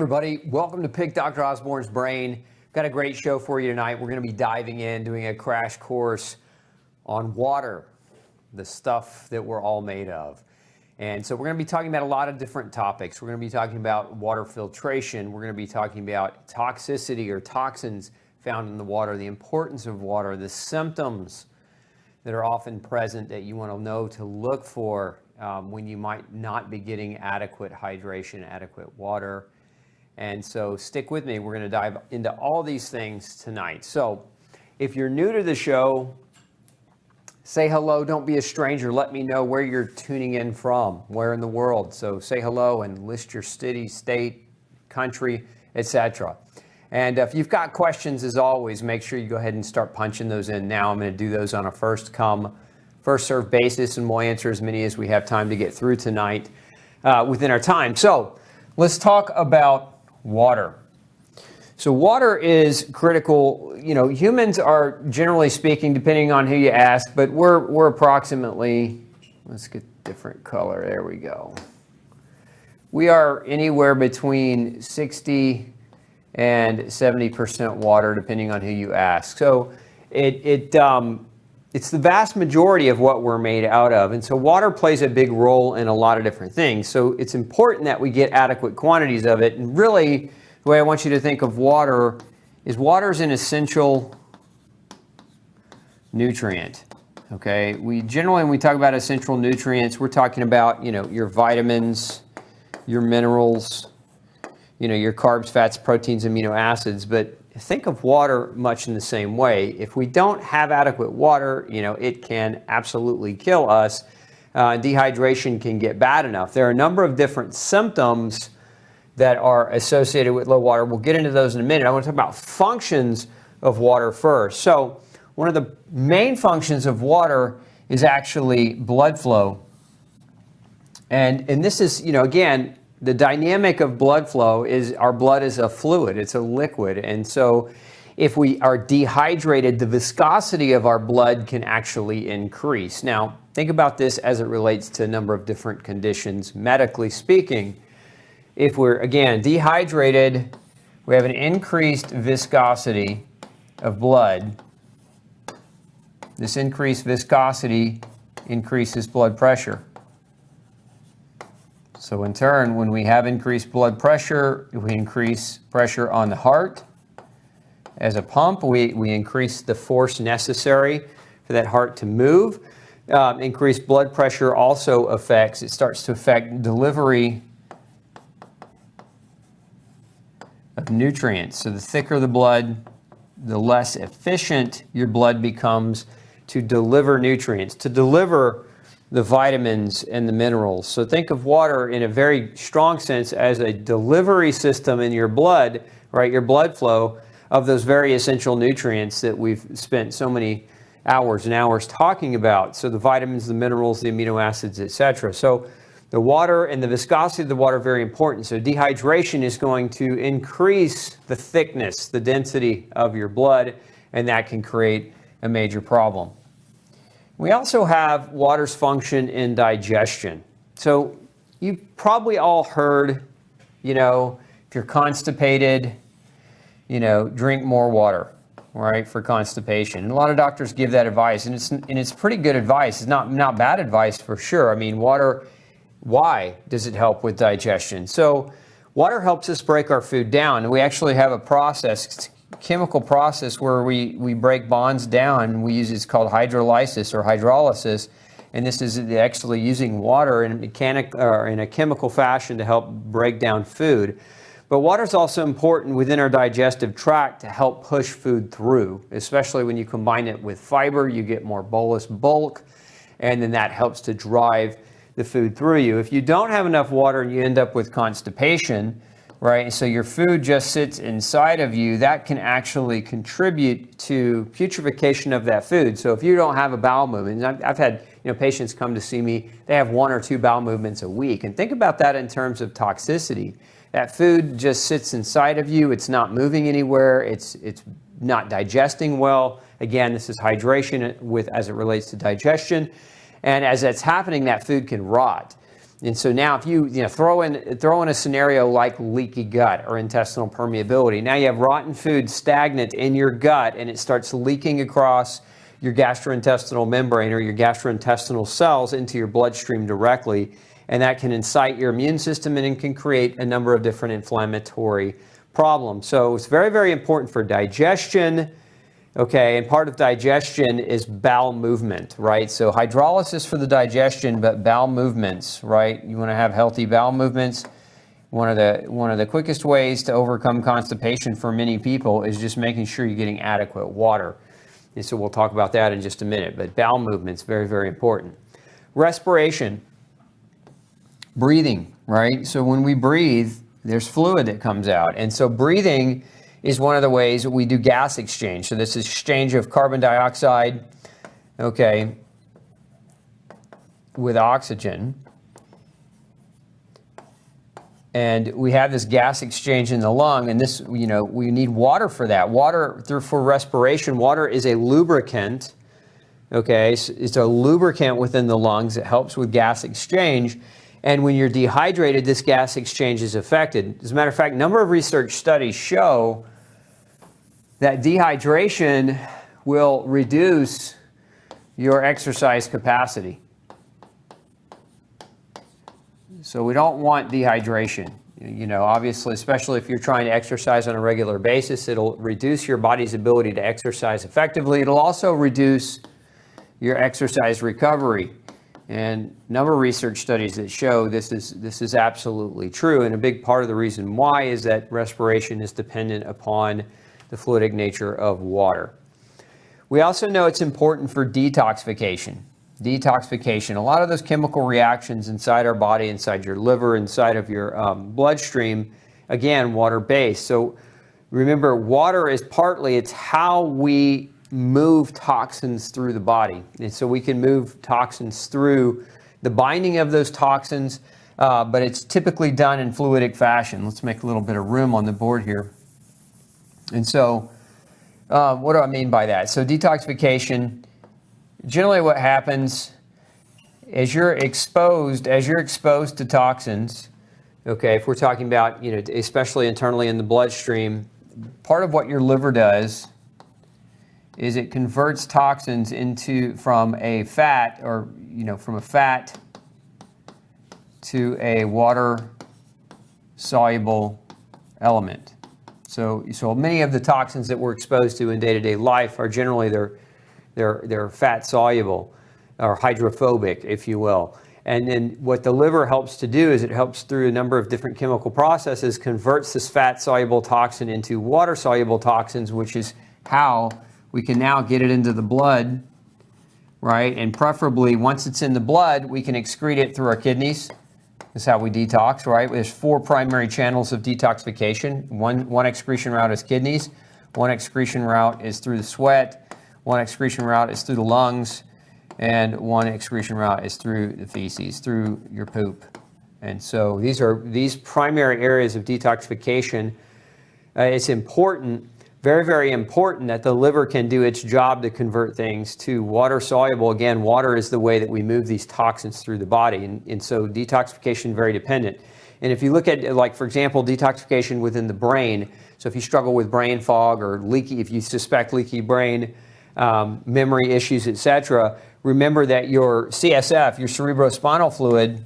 everybody, welcome to Pick Dr. Osborne's Brain. Got a great show for you tonight. We're going to be diving in, doing a crash course on water, the stuff that we're all made of. And so we're going to be talking about a lot of different topics. We're going to be talking about water filtration. We're going to be talking about toxicity or toxins found in the water, the importance of water, the symptoms that are often present that you want to know to look for when you might not be getting adequate hydration, adequate water. And so stick with me. We're going to dive into all these things tonight. So if you're new to the show, say hello. Don't be a stranger. Let me know where you're tuning in from, where in the world. So say hello and list your city, state, country, etc. And if you've got questions, as always, make sure you go ahead and start punching those in now. I'm going to do those on a first come, first served basis, and we'll answer as many as we have time to get through tonight within our time. So let's talk about water. So water is critical. You know, humans are, generally speaking, depending on who you ask, but we're approximately, let's get different color, there we go. We are anywhere between 60 and 70% water, depending on who you ask. So it's the vast majority of what we're made out of. And so water plays a big role in a lot of different things. So it's important that we get adequate quantities of it. And really, the way I want you to think of water is water is an essential nutrient. Okay? We generally, when we talk about essential nutrients, we're talking about, you know, your vitamins, your minerals, you know, your carbs, fats, proteins, amino acids. But think of water much in the same way. If we don't have adequate water, you know, it can absolutely kill us. Dehydration can get bad enough. There are a number of different symptoms that are associated with low water. We'll get into those in a minute. I want to talk about functions of water first. So one of the main functions of water is actually blood flow. And this is, you know, again, the dynamic of blood flow is our blood is a fluid, it's a liquid. And so if we are dehydrated, the viscosity of our blood can actually increase. Now, think about this as it relates to a number of different conditions, medically speaking. If we're, again, dehydrated, we have an increased viscosity of blood. This increased viscosity increases blood pressure. So in turn, when we have increased blood pressure, we increase pressure on the heart. As a pump, we increase the force necessary for that heart to move. Increased blood pressure also starts to affect delivery of nutrients. So the thicker the blood, the less efficient your blood becomes to deliver nutrients, to deliver the vitamins and the minerals. So think of water in a very strong sense as a delivery system in your blood, right? Your blood flow of those very essential nutrients that we've spent so many hours and hours talking about. So the vitamins, the minerals, the amino acids, etc. So the water and the viscosity of the water are very important. So dehydration is going to increase the thickness, the density of your blood, and that can create a major problem. We also have water's function in digestion. So you've probably all heard, you know, if you're constipated, you know, drink more water, right, for constipation. And a lot of doctors give that advice, and it's pretty good advice. It's not bad advice for sure. I mean, water, why does it help with digestion? So water helps us break our food down, and we actually have a process, chemical process where we break bonds down. We use it's called hydrolysis or hydrolysis, and this is actually using water in a chemical fashion to help break down food. But water is also important within our digestive tract to help push food through, especially when you combine it with fiber. You get more bolus bulk, and then that helps to drive the food through you. If you don't have enough water and you end up with constipation, right? So your food just sits inside of you. That can actually contribute to putrefaction of that food. So if you don't have a bowel movement, and I've had patients come to see me, they have 1 or 2 bowel movements a week. And think about that in terms of toxicity. That food just sits inside of you. It's not moving anywhere. It's not digesting well. Again, this is hydration as it relates to digestion. And as that's happening, that food can rot. And so now if you throw in a scenario like leaky gut or intestinal permeability, now you have rotten food stagnant in your gut and it starts leaking across your gastrointestinal membrane or your gastrointestinal cells into your bloodstream directly, and that can incite your immune system and it can create a number of different inflammatory problems. So it's very, very important for digestion. Okay, and part of digestion is bowel movement, right? So hydrolysis for the digestion, but bowel movements, right? You want to have healthy bowel movements. One of the quickest ways to overcome constipation for many people is just making sure you're getting adequate water. And so we'll talk about that in just a minute, but bowel movements, very, very important. Respiration, breathing, right? So when we breathe, there's fluid that comes out. And so breathing is one of the ways that we do gas exchange. So this is exchange of carbon dioxide, okay, with oxygen. And we have this gas exchange in the lung, and this, we need water for that. For respiration, water is a lubricant, okay? So it's a lubricant within the lungs. It helps with gas exchange. And when you're dehydrated, this gas exchange is affected. As a matter of fact, a number of research studies show that dehydration will reduce your exercise capacity. So we don't want dehydration. Obviously, especially if you're trying to exercise on a regular basis, it'll reduce your body's ability to exercise effectively. It'll also reduce your exercise recovery. And a number of research studies that show this is absolutely true. And a big part of the reason why is that respiration is dependent upon the fluidic nature of water. We also know it's important for detoxification. Detoxification, a lot of those chemical reactions inside our body, inside your liver, inside of your bloodstream, again, water-based. So remember, water is it's how we move toxins through the body. And so we can move toxins through the binding of those toxins, but it's typically done in fluidic fashion. Let's make a little bit of room on the board here. And so what do I mean by that? So detoxification, generally what happens as you're exposed to toxins, okay, if we're talking about, especially internally in the bloodstream, part of what your liver does is it converts toxins from a fat to a water soluble element. So many of the toxins that we're exposed to in day-to-day life are generally they're fat soluble or hydrophobic, if you will. And then what the liver helps to do is it helps through a number of different chemical processes, converts this fat soluble toxin into water soluble toxins, which is how we can now get it into the blood, right? And preferably once it's in the blood, we can excrete it through our kidneys. This is how we detox, right? There's 4 primary channels of detoxification. One excretion route is kidneys. One excretion route is through the sweat. One excretion route is through the lungs. And one excretion route is through the feces, through your poop. And so these primary areas of detoxification. It's important, very, very important that the liver can do its job to convert things to water soluble. Again, water is the way that we move these toxins through the body. And so detoxification, very dependent. And if you look at, like, for example, detoxification within the brain, so if you struggle with brain fog or if you suspect leaky brain, memory issues, etc., remember that your CSF, your cerebrospinal fluid,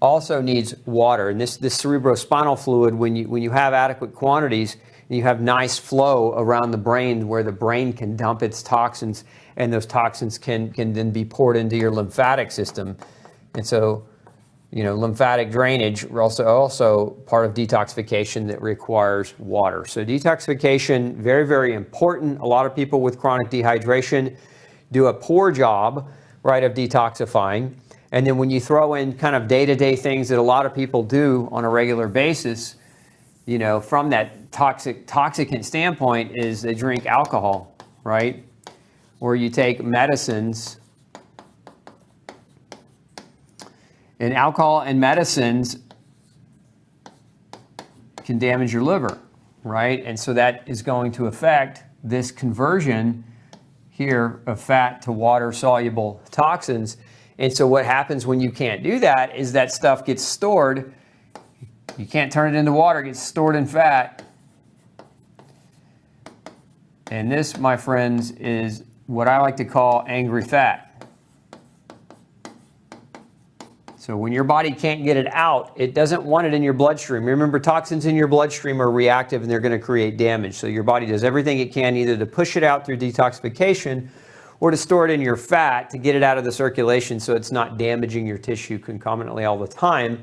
also needs water. And this cerebrospinal fluid, when you have adequate quantities, and you have nice flow around the brain where the brain can dump its toxins, and those toxins can then be poured into your lymphatic system. And so, lymphatic drainage also part of detoxification that requires water. So detoxification, very, very important. A lot of people with chronic dehydration do a poor job, right, of detoxifying. And then when you throw in kind of day-to-day things that a lot of people do on a regular basis, from that toxicant standpoint, is they drink alcohol, right? Or you take medicines. And alcohol and medicines can damage your liver, right? And so that is going to affect this conversion here of fat to water soluble toxins. And so what happens when you can't do that is that stuff gets stored. You can't turn it into water, it gets stored in fat. And this, my friends, is what I like to call angry fat. So when your body can't get it out, it doesn't want it in your bloodstream. Remember, toxins in your bloodstream are reactive and they're going to create damage. So your body does everything it can either to push it out through detoxification or to store it in your fat to get it out of the circulation so it's not damaging your tissue concomitantly all the time.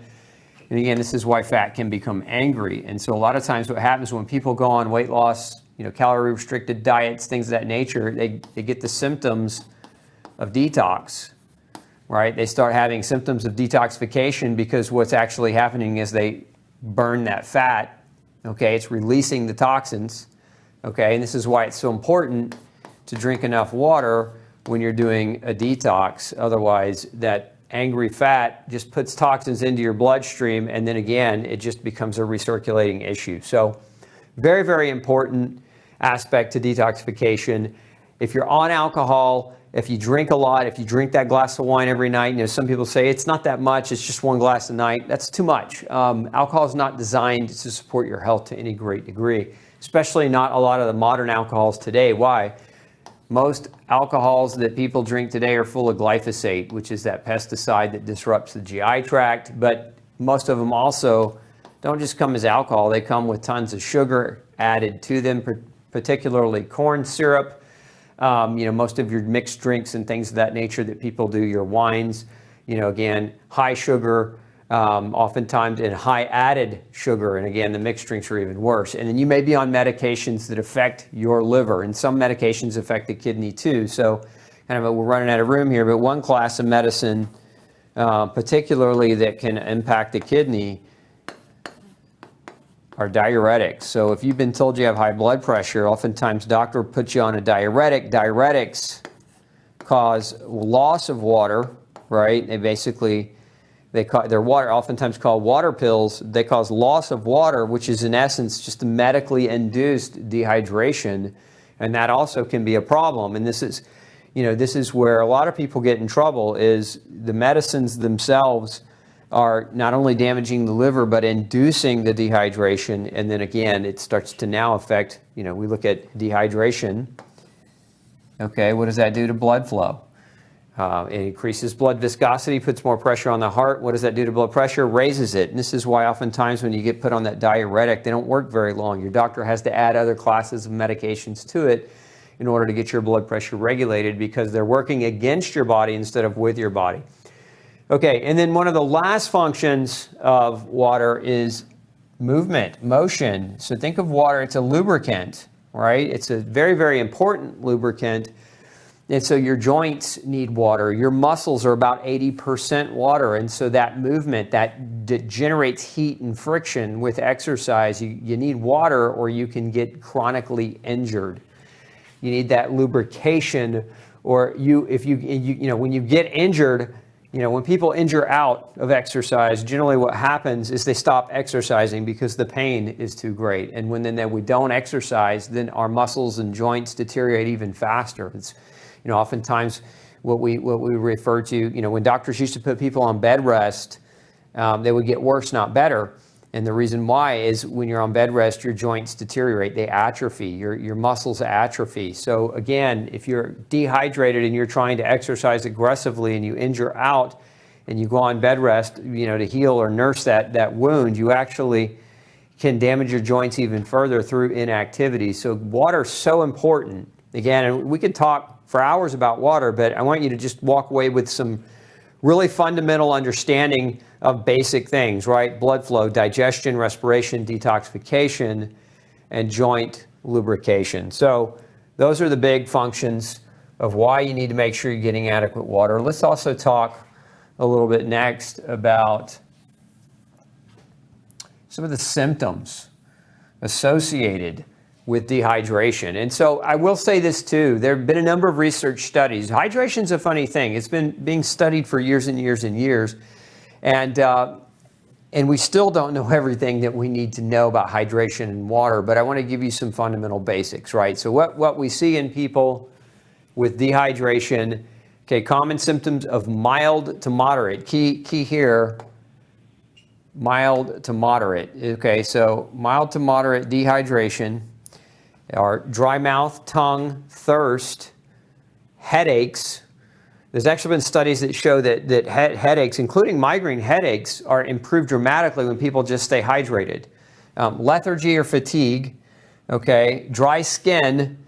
And again, this is why fat can become angry. And so a lot of times what happens when people go on weight loss, calorie restricted diets, things of that nature, they get the symptoms of detox, right? They start having symptoms of detoxification because what's actually happening is they burn that fat, okay? It's releasing the toxins, okay? And this is why it's so important to drink enough water when you're doing a detox. Otherwise, that angry fat just puts toxins into your bloodstream, and then again, it just becomes a recirculating issue. So very, very important aspect to detoxification. If you're on alcohol, if you drink a lot, if you drink that glass of wine every night, some people say it's not that much, it's just one glass a night. That's too much. Alcohol is not designed to support your health to any great degree, especially not a lot of the modern alcohols today. Why? Most alcohols that people drink today are full of glyphosate, which is that pesticide that disrupts the GI tract, but most of them also don't just come as alcohol, they come with tons of sugar added to them, particularly corn syrup. Most of your mixed drinks and things of that nature that people do, your wines, again, high sugar, oftentimes in high added sugar. And again, the mixed drinks are even worse. And then you may be on medications that affect your liver, and some medications affect the kidney too. So we're running out of room here, but one class of medicine, particularly that can impact the kidney, are diuretics. So if you've been told you have high blood pressure, oftentimes doctor puts you on a diuretic. Diuretics cause loss of water, right? They're water, oftentimes called water pills. They cause loss of water, which is in essence just a medically induced dehydration, and that also can be a problem. And this is where a lot of people get in trouble, is the medicines themselves are not only damaging the liver, but inducing the dehydration. And then again, it starts to now affect, we look at dehydration. Okay, what does that do to blood flow? It increases blood viscosity, puts more pressure on the heart. What does that do to blood pressure? Raises it. And this is why oftentimes when you get put on that diuretic, they don't work very long. Your doctor has to add other classes of medications to it in order to get your blood pressure regulated, because they're working against your body instead of with your body. Okay, and then one of the last functions of water is movement, motion. So think of water, it's a lubricant, right? It's a very, very important lubricant. And so your joints need water. Your muscles are about 80% water. And so that movement, that generates heat and friction with exercise. You need water, or you can get chronically injured. You need that lubrication, or when you get injured, when people injure out of exercise, generally what happens is they stop exercising because the pain is too great. And when we don't exercise, then our muscles and joints deteriorate even faster. It's, oftentimes what we refer to, when doctors used to put people on bed rest, they would get worse, not better. And the reason why is when you're on bed rest, your joints deteriorate, they atrophy, your muscles atrophy. So again, if you're dehydrated and you're trying to exercise aggressively and you injure out and you go on bed rest, to heal or nurse that wound, you actually can damage your joints even further through inactivity. So water's so important. Again, and we could talk for hours about water, but I want you to just walk away with some really fundamental understanding of basic things, right? Blood flow, digestion, respiration, detoxification, and joint lubrication. So those are the big functions of why you need to make sure you're getting adequate water. Let's also talk a little bit next about some of the symptoms associated with dehydration. And so I will say this too, there have been a number of research studies. Hydration is a funny thing. It's been being studied for years and years and years. And we still don't know everything that we need to know about hydration and water, but I want to give you some fundamental basics, right? So what we see in people with dehydration, Okay, common symptoms of mild to moderate. Key here, mild to moderate. Okay, so mild to moderate dehydration are dry mouth, tongue, thirst, headaches. There's actually been studies that show that headaches, including migraine headaches, are improved dramatically when people just stay hydrated. Lethargy or fatigue, okay, dry skin,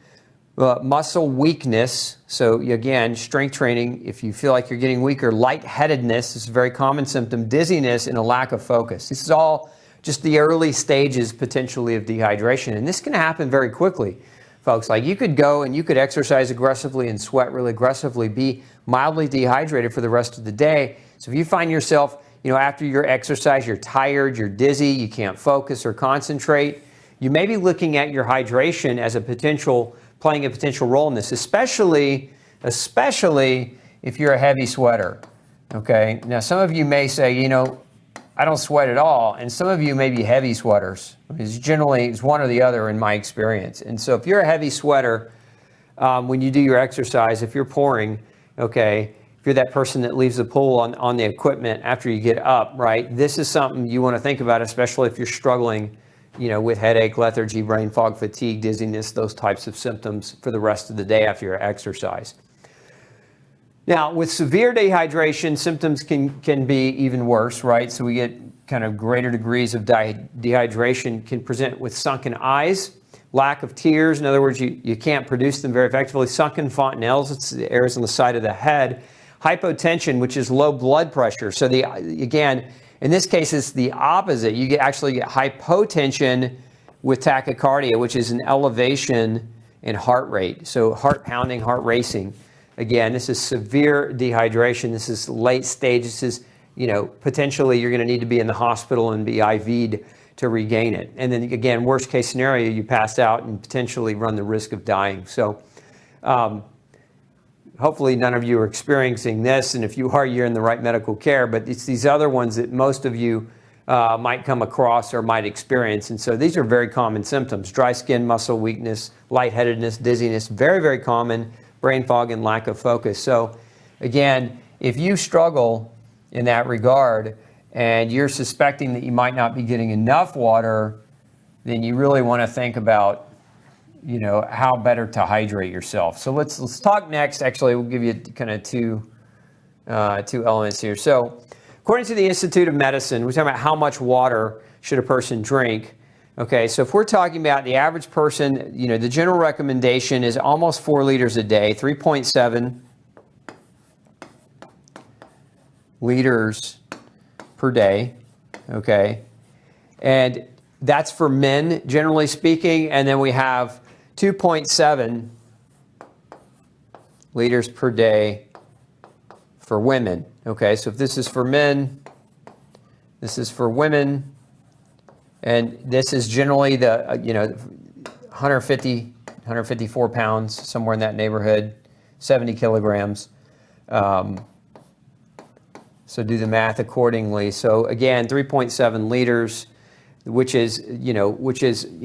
muscle weakness. So again, strength training, if you feel like you're getting weaker, lightheadedness is a very common symptom, dizziness, and a lack of focus. This is all just the early stages potentially of dehydration. And this can happen very quickly, folks. Like you could go and you could exercise aggressively and sweat really aggressively, be mildly dehydrated for the rest of the day. So if you find yourself, after your exercise, you're tired, you're dizzy, you can't focus or concentrate, you may be looking at your hydration as playing a potential role in this, especially if you're a heavy sweater, okay? Now, some of you may say, I don't sweat at all, and some of you may be heavy sweaters. It's one or the other in my experience. And so if you're a heavy sweater, when you do your exercise, if you're pouring, okay, if you're that person that leaves the pool on the equipment after you get up, right, this is something you want to think about, especially if you're struggling with headache, lethargy, brain fog, fatigue, dizziness, those types of symptoms for the rest of the day after your exercise. Now, with severe dehydration, symptoms can be even worse, right? So we get kind of greater degrees of dehydration, can present with sunken eyes, lack of tears. In other words, you can't produce them very effectively. Sunken fontanelles, it's the areas on the side of the head. Hypotension, which is low blood pressure. So again, in this case, it's the opposite. You actually get hypotension with tachycardia, which is an elevation in heart rate. So heart pounding, heart racing. Again, this is severe dehydration. This is late stage. This is, potentially you're going to need to be in the hospital and be IV'd to regain it. And then again, worst case scenario, you pass out and potentially run the risk of dying. So hopefully none of you are experiencing this, and if you are, you're in the right medical care, but it's these other ones that most of you might come across or might experience. And so these are very common symptoms: dry skin, muscle weakness, lightheadedness, dizziness, very, very common, brain fog, and lack of focus. So again, if you struggle in that regard and you're suspecting that you might not be getting enough water, then you really want to think about how better to hydrate yourself. So let's talk next. Actually, we'll give you kind of two elements here. So according to the Institute of Medicine, we're talking about how much water should a person drink. Okay, so if we're talking about the average person, the general recommendation is almost 4 liters a day, 3.7 liters per day, okay? And that's for men, generally speaking, and then we have 2.7 liters per day for women. Okay, so if this is for men, this is for women, and this is generally the 154 pounds, somewhere in that neighborhood, 70 kilograms. So do the math accordingly. So again, 3.7 liters. Which is,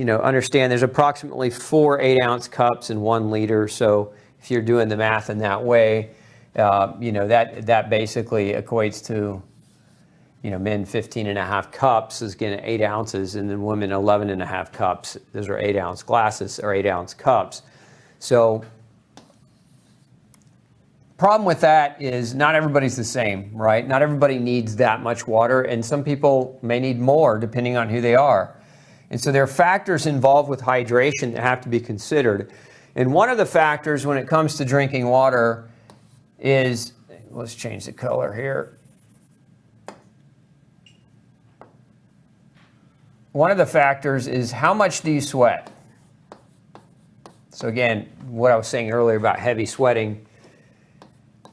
understand there's approximately 4 8-ounce cups in 1 liter. So if you're doing the math in that way, that basically equates to, men 15.5 cups is getting 8 ounces, and then women 11.5 cups. Those are 8-ounce glasses or 8-ounce cups. So problem with that is not everybody's the same, right? Not everybody needs that much water, and some people may need more depending on who they are. And so there are factors involved with hydration that have to be considered. And one of the factors when it comes to drinking water is, let's change the color here. One of the factors is how much do you sweat? So again, what I was saying earlier about heavy sweating.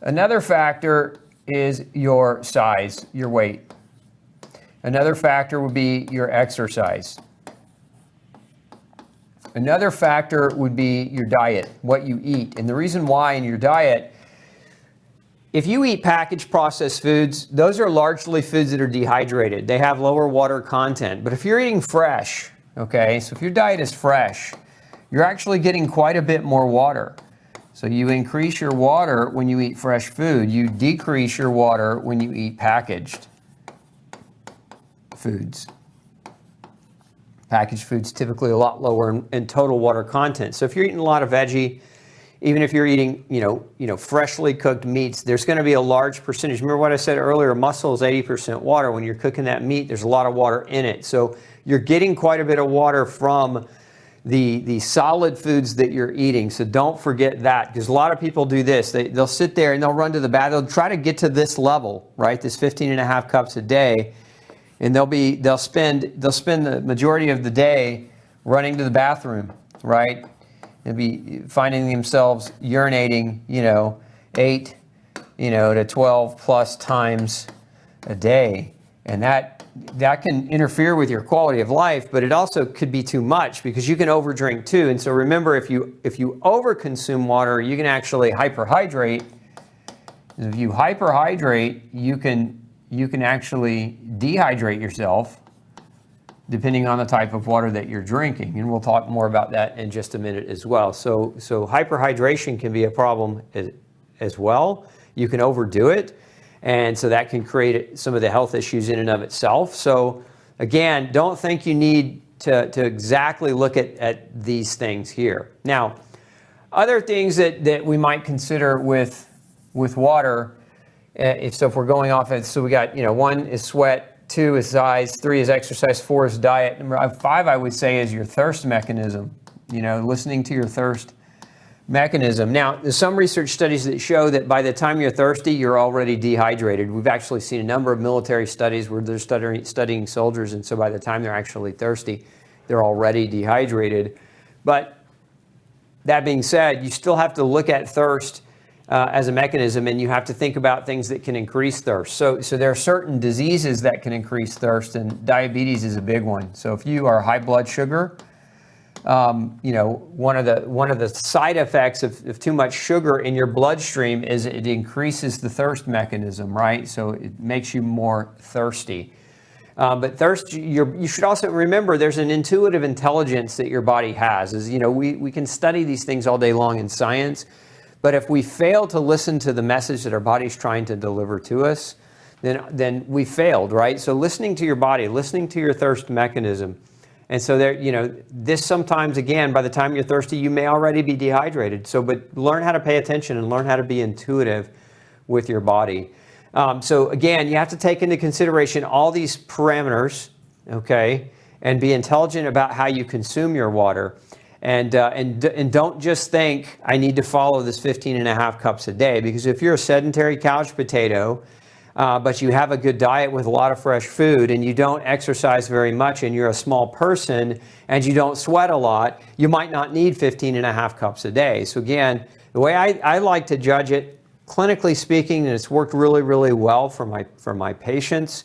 Another factor is your size, your weight. Another factor would be your exercise. Another factor would be your diet, what you eat. And the reason why in your diet, if you eat packaged processed foods, those are largely foods that are dehydrated. They have lower water content. But if you're eating fresh, okay, so if your diet is fresh, you're actually getting quite a bit more water. So you increase your water when you eat fresh food. You decrease your water when you eat packaged foods. Packaged foods typically a lot lower in total water content. So if you're eating a lot of veggie, even if you're eating, freshly cooked meats, there's going to be a large percentage. Remember what I said earlier, muscle is 80% water. When you're cooking that meat, there's a lot of water in it. So you're getting quite a bit of water from the solid foods that you're eating. So don't forget that, because a lot of people do this. They'll sit there and they'll run to the bathroom. They'll try to get to this level, right? This 15.5 cups a day. And they'll spend the majority of the day running to the bathroom, right? They'll be finding themselves urinating, 8, to 12 plus times a day. And that can interfere with your quality of life, but it also could be too much because you can overdrink too. And so remember, if you overconsume water, you can actually hyperhydrate. If you hyperhydrate, you can actually dehydrate yourself depending on the type of water that you're drinking. And we'll talk more about that in just a minute as well. So hyperhydration can be a problem as well. You can overdo it. And so that can create some of the health issues in and of itself. So again, don't think you need to exactly look at these things here. Now, other things that we might consider with water, if we're going off it, so we got, 1 is sweat, 2 is size, 3 is exercise, 4 is diet. Number 5, I would say, is your thirst mechanism, listening to your thirst mechanism. Now, there's some research studies that show that by the time you're thirsty, you're already dehydrated. We've actually seen a number of military studies where they're studying soldiers, and so by the time they're actually thirsty, they're already dehydrated. But that being said, you still have to look at thirst as a mechanism, and you have to think about things that can increase thirst. So there are certain diseases that can increase thirst, and diabetes is a big one. So if you are high blood sugar, one of the side effects of too much sugar in your bloodstream is it increases the thirst mechanism, right? So it makes you more thirsty. But thirst, you should also remember there's an intuitive intelligence that your body has. We can study these things all day long in science, but if we fail to listen to the message that our body's trying to deliver to us, then we failed, right? So listening to your body, listening to your thirst mechanism. And so this sometimes, again, by the time you're thirsty, you may already be dehydrated. But learn how to pay attention and learn how to be intuitive with your body. So again, you have to take into consideration all these parameters, okay, and be intelligent about how you consume your water. And don't just think, I need to follow this 15.5 cups a day, because if you're a sedentary couch potato, but you have a good diet with a lot of fresh food, and you don't exercise very much, and you're a small person, and you don't sweat a lot, you might not need 15.5 cups a day. So again, the way I like to judge it, clinically speaking, and it's worked really, really well for my patients,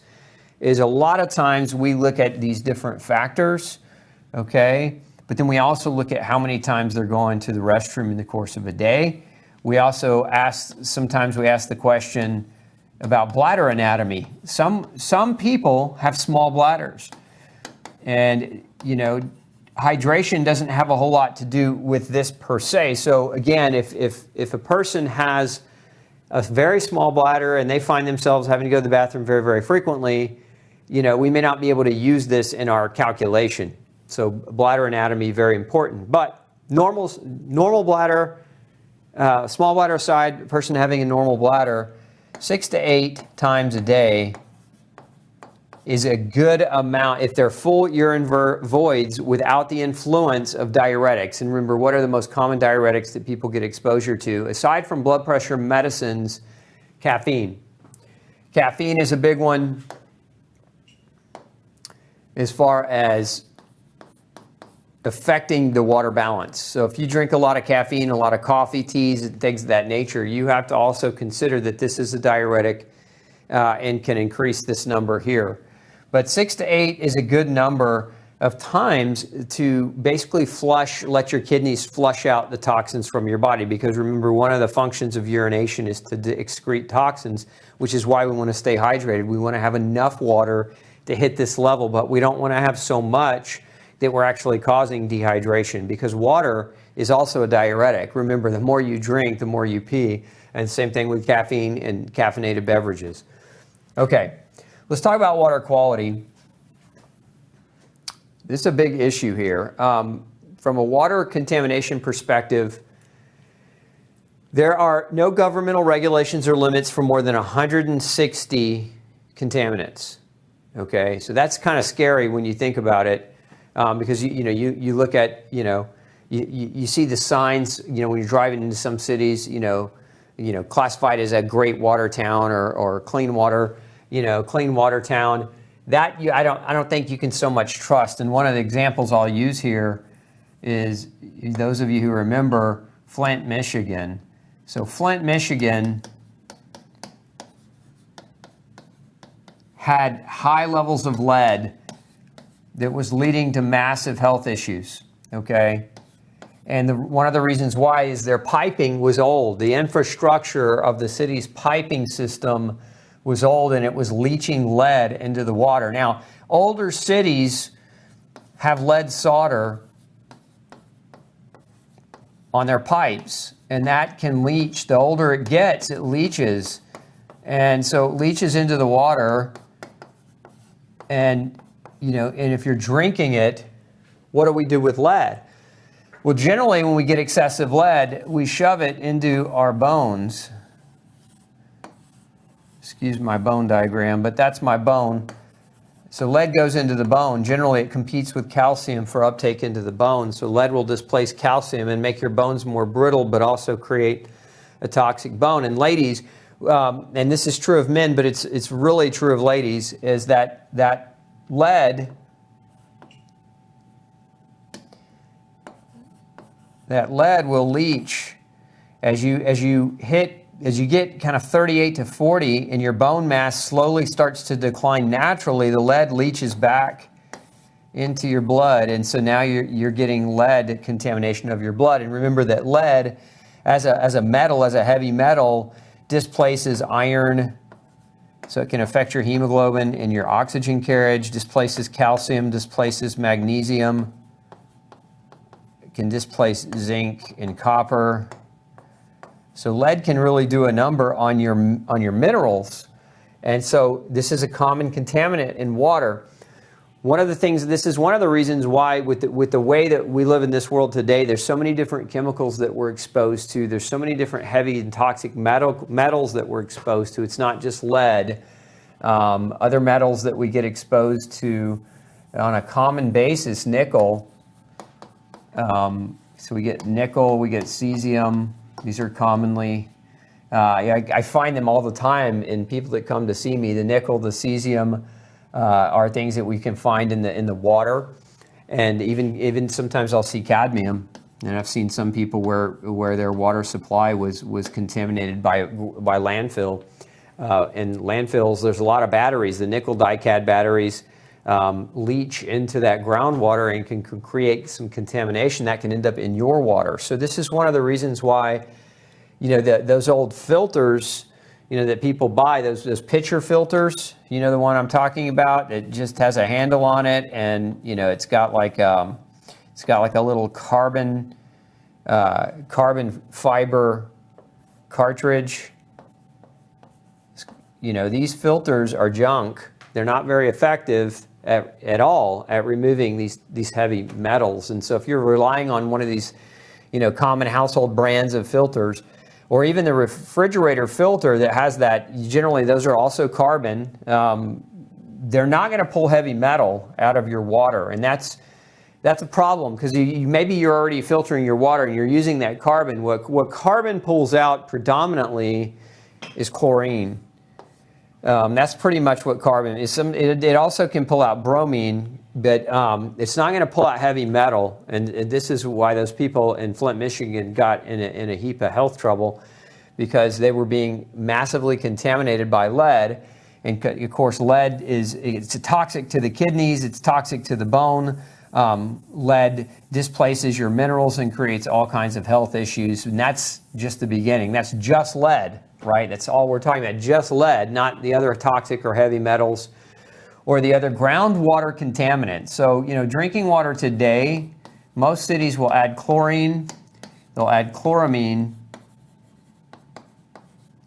is a lot of times we look at these different factors, okay? But then we also look at how many times they're going to the restroom in the course of a day. We also sometimes we ask the question about bladder anatomy. Some people have small bladders, and hydration doesn't have a whole lot to do with this per se. So again, if a person has a very small bladder and they find themselves having to go to the bathroom very, very frequently, we may not be able to use this in our calculation. So bladder anatomy, very important. But normal bladder, small bladder side, person having a normal bladder, 6 to 8 times a day is a good amount if they're full urine voids without the influence of diuretics. And remember, what are the most common diuretics that people get exposure to? Aside from blood pressure medicines, caffeine. Caffeine is a big one as far as affecting the water balance. So if you drink a lot of caffeine, a lot of coffee, teas, and things of that nature, you have to also consider that this is a diuretic and can increase this number here. But 6 to 8 is a good number of times to basically let your kidneys flush out the toxins from your body, because remember, one of the functions of urination is to excrete toxins, which is why we want to stay hydrated. We want to have enough water to hit this level, but we don't want to have so much that we're actually causing dehydration, because water is also a diuretic. Remember, the more you drink, the more you pee. And same thing with caffeine and caffeinated beverages. Okay, let's talk about water quality. This is a big issue here. From a water contamination perspective, there are no governmental regulations or limits for more than 160 contaminants. Okay, so that's kind of scary when you think about it, because you look at you see the signs when you're driving into some cities classified as a great water town or clean water town. That I don't think you can so much trust. And one of the examples I'll use here is those of you who remember Flint, Michigan. So Flint, Michigan had high levels of lead that was leading to massive health issues, okay? And one of the reasons why is their piping was old. The infrastructure of the city's piping system was old, and it was leaching lead into the water. Now, older cities have lead solder on their pipes, and that can leach. The older it gets, it leaches. And so it leaches into the water. And, and if you're drinking it, what do we do with lead? Well, generally, when we get excessive lead, we shove it into our bones. Excuse my bone diagram, but that's my bone. So lead goes into the bone. Generally, it competes with calcium for uptake into the bone. So lead will displace calcium and make your bones more brittle, but also create a toxic bone. And ladies, and this is true of men, but it's really true of ladies, is that lead will leach as you get kind of 38 to 40 and your bone mass slowly starts to decline naturally. The lead leaches back into your blood, and so now you're getting lead contamination of your blood. And remember that lead, as a metal, as a heavy metal, displaces iron, so it can affect your hemoglobin and your oxygen carriage, displaces calcium, displaces magnesium, it can displace zinc and copper. So lead can really do a number on your minerals. And so this is a common contaminant in water. This is one of the reasons why with the way that we live in this world today, there's so many different chemicals that we're exposed to. There's so many different heavy and toxic metals that we're exposed to. It's not just lead. Other metals that we get exposed to on a common basis, nickel. So we get nickel, we get cesium. These are commonly, I find them all the time in people that come to see me. The nickel, the cesium are things that we can find in the water, and even sometimes I'll see cadmium. And I've seen some people where their water supply was contaminated by landfill. And landfills, there's a lot of batteries. The nickel dicad batteries leach into that groundwater and can create some contamination that can end up in your water. So this is one of the reasons why, those old filters, that people buy, those pitcher filters, the one I'm talking about, it just has a handle on it, and it's got like a little carbon fiber cartridge. These filters are junk. They're not very effective at all at removing these heavy metals. And so if you're relying on one of these, common household brands of filters, or even the refrigerator filter that has that, generally those are also carbon, they're not going to pull heavy metal out of your water. And that's a problem, because maybe you're already filtering your water and you're using that carbon. What carbon pulls out predominantly is chlorine. That's pretty much what carbon is. It also can pull out bromine, but it's not going to pull out heavy metal. And this is why those people in Flint, Michigan got in a heap of health trouble, because they were being massively contaminated by lead. And of course, lead it's toxic to the kidneys, it's toxic to the bone. Lead displaces your minerals and creates all kinds of health issues. And that's just the beginning. That's just lead. Right? That's all we're talking about, just lead, not the other toxic or heavy metals or the other groundwater contaminants. So, drinking water today, most cities will add chlorine, they'll add chloramine,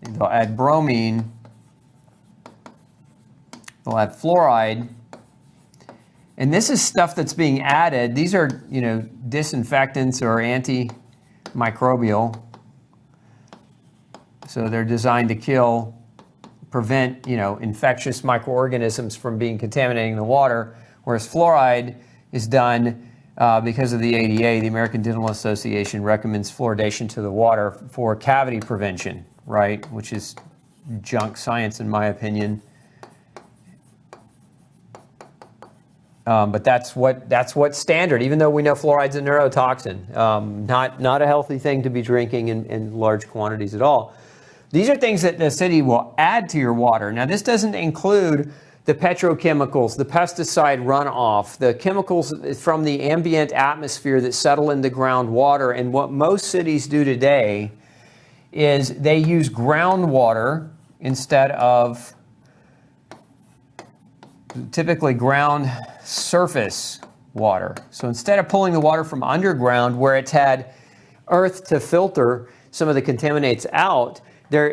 they'll add bromine, they'll add fluoride. And this is stuff that's being added. These are, disinfectants or antimicrobial. So they're designed to prevent, infectious microorganisms from contaminating the water. Whereas fluoride is done because of the ADA, the American Dental Association recommends fluoridation to the water for cavity prevention, right? Which is junk science in my opinion. But that's what's standard, even though we know fluoride's a neurotoxin. Not a healthy thing to be drinking in large quantities at all. These are things that the city will add to your water. Now, this doesn't include the petrochemicals, the pesticide runoff, the chemicals from the ambient atmosphere that settle into groundwater. And what most cities do today is they use groundwater instead of typically ground surface water. So instead of pulling the water from underground where it's had earth to filter some of the contaminants out,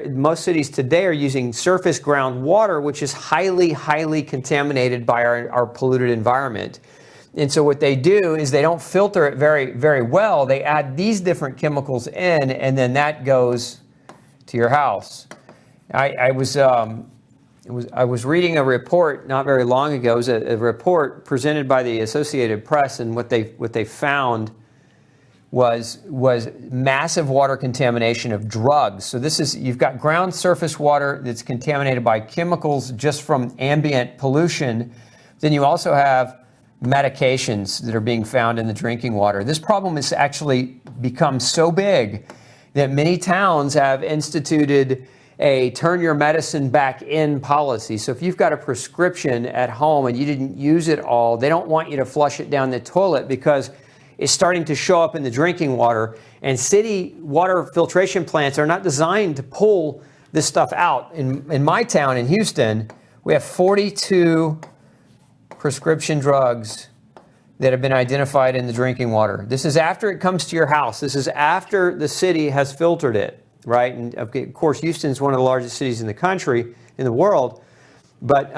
most cities today are using surface groundwater, which is highly, highly contaminated by our polluted environment. And so what they do is they don't filter it very, very well. They add these different chemicals in, and then that goes to your house. I was reading a report not very long ago. It was a report presented by the Associated Press, and what they found was massive water contamination of drugs. So you've got ground surface water that's contaminated by chemicals just from ambient pollution. Then you also have medications that are being found in the drinking water. This problem has actually become so big that many towns have instituted a turn your medicine back in policy. So if you've got a prescription at home and you didn't use it all, they don't want you to flush it down the toilet because it's starting to show up in the drinking water. And city water filtration plants are not designed to pull this stuff out. In my town, in Houston, we have 42 prescription drugs that have been identified in the drinking water. This is after it comes to your house. This is after the city has filtered it. Right, and of course, Houston is one of the largest cities in the country, in the world. But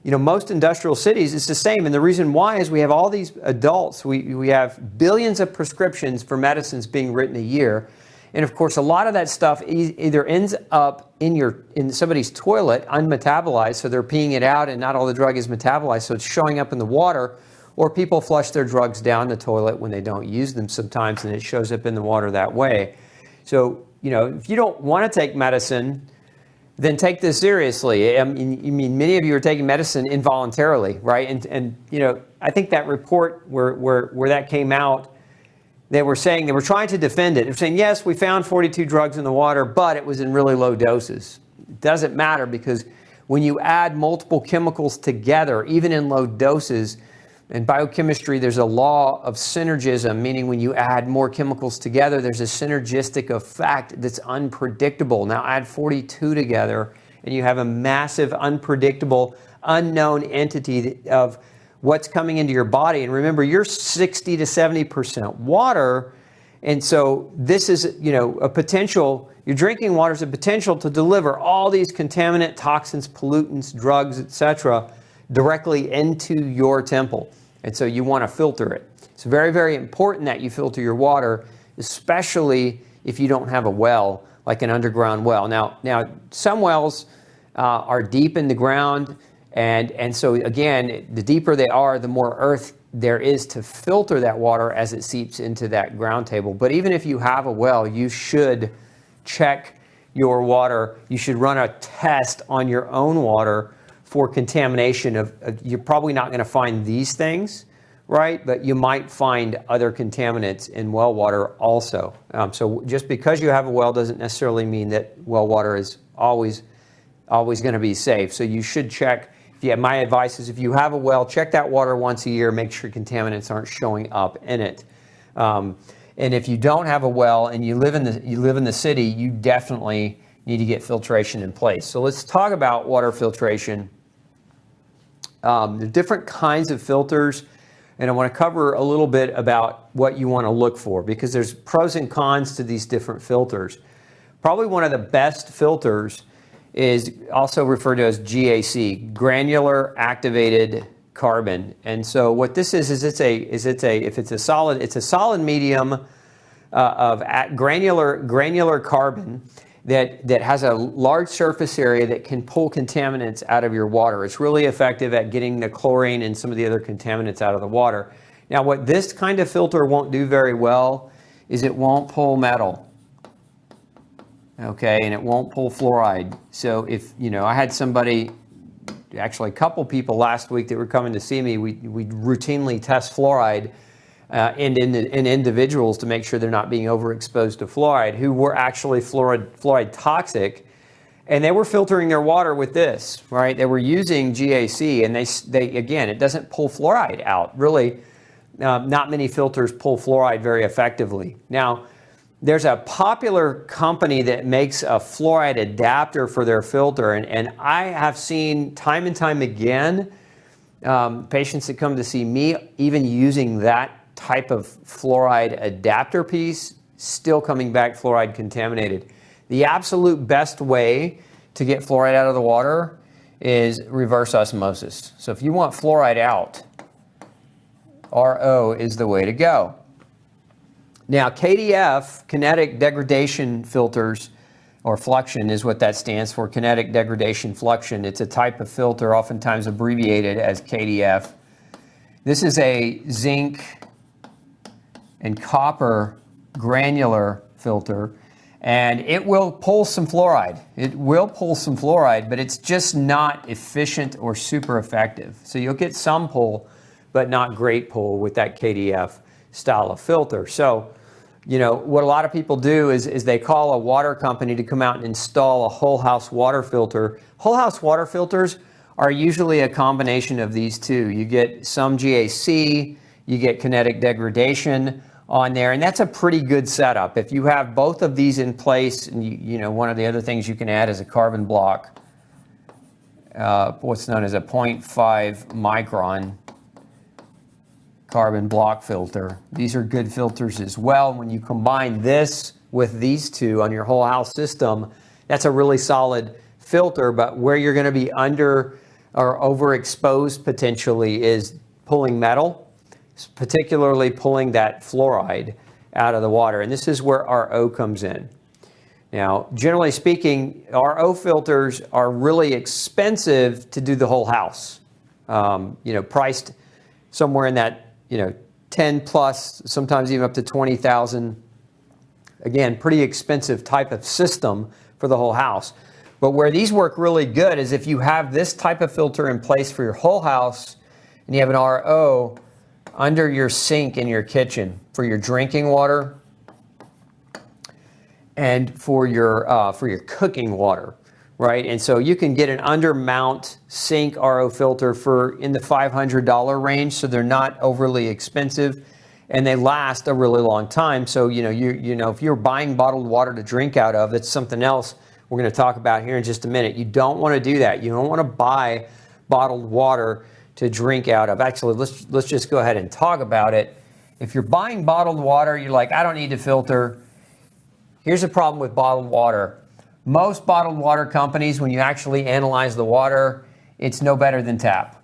most industrial cities, it's the same. And the reason why is we have all these adults. We have billions of prescriptions for medicines being written a year, and of course, a lot of that stuff either ends up in somebody's toilet unmetabolized, so they're peeing it out, and not all the drug is metabolized, so it's showing up in the water. Or people flush their drugs down the toilet when they don't use them sometimes, and it shows up in the water that way. So if you don't want to take medicine, then take this seriously. I mean, many of you are taking medicine involuntarily, right? And I think that report where that came out, they were trying to defend it. They're saying, yes, we found 42 drugs in the water, but it was in really low doses. It doesn't matter because when you add multiple chemicals together, even in low doses, in biochemistry, there's a law of synergism, meaning when you add more chemicals together, there's a synergistic effect that's unpredictable. Now add 42 together, and you have a massive, unpredictable, unknown entity of what's coming into your body. And remember, you're 60 to 70% water, and so this is, a potential. Your drinking water is a potential to deliver all these contaminant, toxins, pollutants, drugs, etc., directly into your temple. And so you want to filter it. It's very, very important that you filter your water, especially if you don't have a well, like an underground well. Now some wells are deep in the ground, and so again, the deeper they are, the more earth there is to filter that water as it seeps into that ground table. But even if you have a well, you should check your water. You should run a test on your own water for contamination you're probably not going to find these things, right? But you might find other contaminants in well water also. So just because you have a well doesn't necessarily mean that well water is always going to be safe. So you should check. My advice is if you have a well, check that water once a year. Make sure contaminants aren't showing up in it. And if you don't have a well and you live in the city, you definitely need to get filtration in place. So let's talk about water filtration. There are different kinds of filters. and I want to cover a little bit about what you want to look for, because there's pros and cons to these different filters. Probably one of the best filters is also referred to as GAC, granular activated carbon. And so what this is it's a solid medium of granular carbon that has a large surface area that can pull contaminants out of your water. It's really effective at getting the chlorine and some of the other contaminants out of the water. Now, what this kind of filter won't do very well is it won't pull metal. Okay, and it won't pull fluoride. So if, I had somebody, actually a couple people last week that were coming to see me, we routinely test fluoride in individuals to make sure they're not being overexposed to fluoride, who were actually fluoride toxic, and they were filtering their water with this, right? They were using GAC, and they again, it doesn't pull fluoride out. Really, not many filters pull fluoride very effectively. Now, there's a popular company that makes a fluoride adapter for their filter, and I have seen time and time again patients that come to see me even using that type of fluoride adapter piece, still coming back fluoride contaminated. The absolute best way to get fluoride out of the water is reverse osmosis. So if you want fluoride out, RO is the way to go. Now, KDF, kinetic degradation filters, or fluxion is what that stands for, kinetic degradation fluxion. It's a type of filter, oftentimes abbreviated as KDF. This is a zinc and copper granular filter, and it will pull some fluoride. It will pull some fluoride, but it's just not efficient or super effective. So you'll get some pull, but not great pull with that KDF style of filter. So, what a lot of people do is they call a water company to come out and install a whole house water filter. Whole house water filters are usually a combination of these two. You get some GAC, you get kinetic degradation on there, and that's a pretty good setup. If you have both of these in place, and one of the other things you can add is a carbon block, what's known as a 0.5 micron carbon block filter. These are good filters as well. When you combine this with these two on your whole house system, that's a really solid filter. But where you're going to be under or overexposed potentially is pulling metal, particularly pulling that fluoride out of the water. And this is where RO comes in. Now, generally speaking, RO filters are really expensive to do the whole house. Priced somewhere in that 10 plus, sometimes even up to 20,000. Again, pretty expensive type of system for the whole house. But where these work really good is if you have this type of filter in place for your whole house, and you have an RO under your sink in your kitchen for your drinking water and for your cooking water, right? And so you can get an undermount sink RO filter for in the $500 range, so they're not overly expensive, and they last a really long time. So if you're buying bottled water to drink out of, that's something else we're going to talk about here in just a minute. You don't want to do that. You don't want to buy bottled water to drink out of. Actually, let's just go ahead and talk about it. If you're buying bottled water, you're like, I don't need to filter. Here's a problem with bottled water. Most bottled water companies, when you actually analyze the water, it's no better than tap.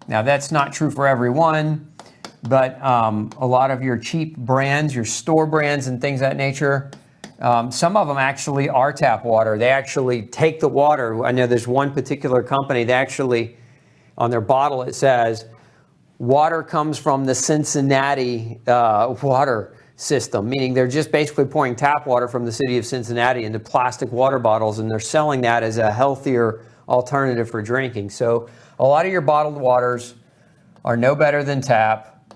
Now, that's not true for everyone, but a lot of your cheap brands, your store brands and things of that nature, some of them actually are tap water. They actually take the water. I know there's one particular company, they actually, on their bottle it says, water comes from the Cincinnati water system, meaning they're just basically pouring tap water from the city of Cincinnati into plastic water bottles, and they're selling that as a healthier alternative for drinking. So a lot of your bottled waters are no better than tap,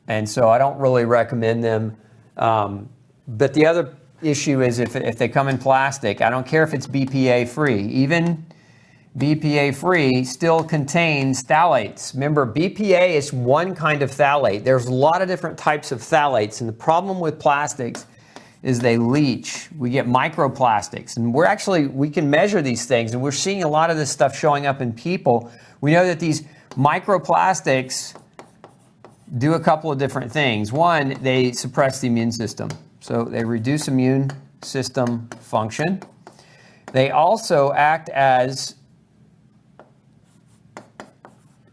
and so I don't really recommend them. But the other issue is if they come in plastic, I don't care if it's BPA free, even BPA free still contains phthalates. Remember, BPA is one kind of phthalate. There's a lot of different types of phthalates, and the problem with plastics is they leach. We get microplastics, and we can measure these things, and we're seeing a lot of this stuff showing up in people. We know that these Microplastics do a couple of different things. One, they suppress the immune system. So they reduce immune system function. They also act as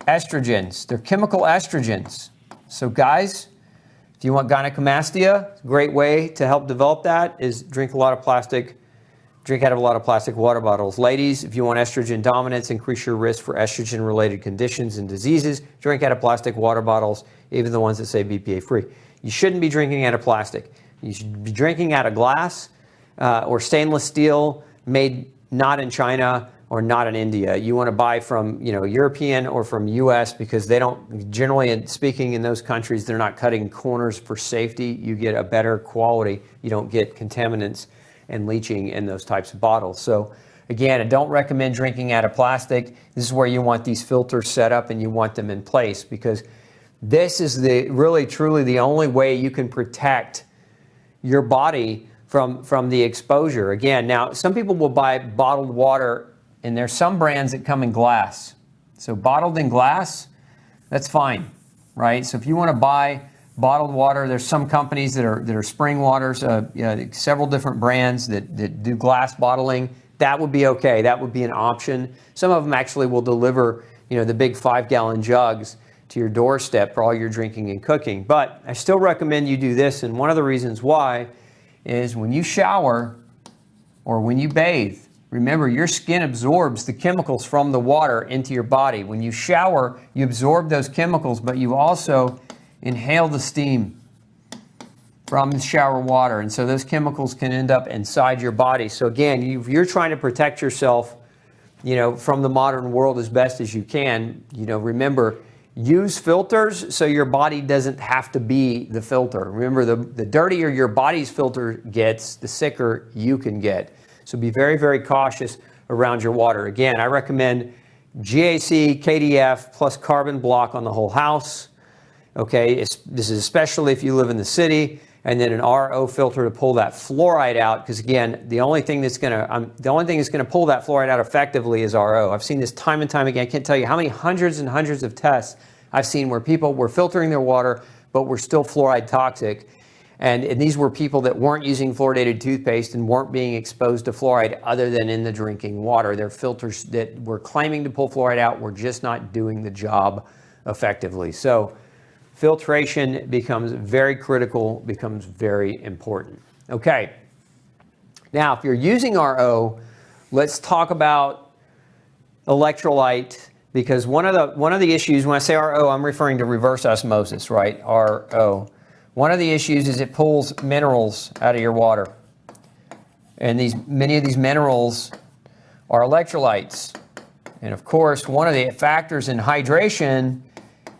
estrogens. They're chemical estrogens. So guys, if you want gynecomastia, a great way to help develop that is drink out of a lot of plastic water bottles. Ladies, if you want estrogen dominance, increase your risk for estrogen-related conditions and diseases, drink out of plastic water bottles, even the ones that say BPA-free. You shouldn't be drinking out of plastic. You should be drinking out of glass or stainless steel, made not in China or not in India. You want to buy from, European or from US, because they don't, generally speaking, in those countries, they're not cutting corners for safety. You get a better quality. You don't get contaminants and leaching in those types of bottles. So again, I don't recommend drinking out of plastic. This is where you want these filters set up and you want them in place, because this is really truly the only way you can protect your body from the exposure. Again, now some people will buy bottled water, and there's some brands that come in glass. So bottled in glass, that's fine, right? So if you want to buy bottled water, there's some companies that are spring waters, several different brands that do glass bottling. That would be okay. That would be an option. Some of them actually will deliver, the big 5-gallon jugs to your doorstep for all your drinking and cooking. But I still recommend you do this, and one of the reasons why is when you shower or when you bathe, remember, your skin absorbs the chemicals from the water into your body. When you shower, you absorb those chemicals, but you also inhale the steam from the shower water. And so those chemicals can end up inside your body. So again, you're trying to protect yourself, from the modern world as best as you can. Remember, use filters so your body doesn't have to be the filter. Remember, the dirtier your body's filter gets, the sicker you can get. So be very, very cautious around your water. Again, I recommend GAC, KDF, plus carbon block on the whole house. Okay, this is especially if you live in the city, and then an RO filter to pull that fluoride out. Because again, the only thing that's going to pull that fluoride out effectively is RO. I've seen this time and time again. I can't tell you how many hundreds and hundreds of tests I've seen where people were filtering their water, but were still fluoride toxic. And these were people that weren't using fluoridated toothpaste and weren't being exposed to fluoride other than in the drinking water. Their filters that were claiming to pull fluoride out were just not doing the job effectively. So filtration becomes very critical, becomes very important. Okay. Now, if you're using RO, let's talk about electrolyte, because one of the issues when I say RO, I'm referring to reverse osmosis, right? RO. One of the issues is it pulls minerals out of your water. And many of these minerals are electrolytes. And of course, one of the factors in hydration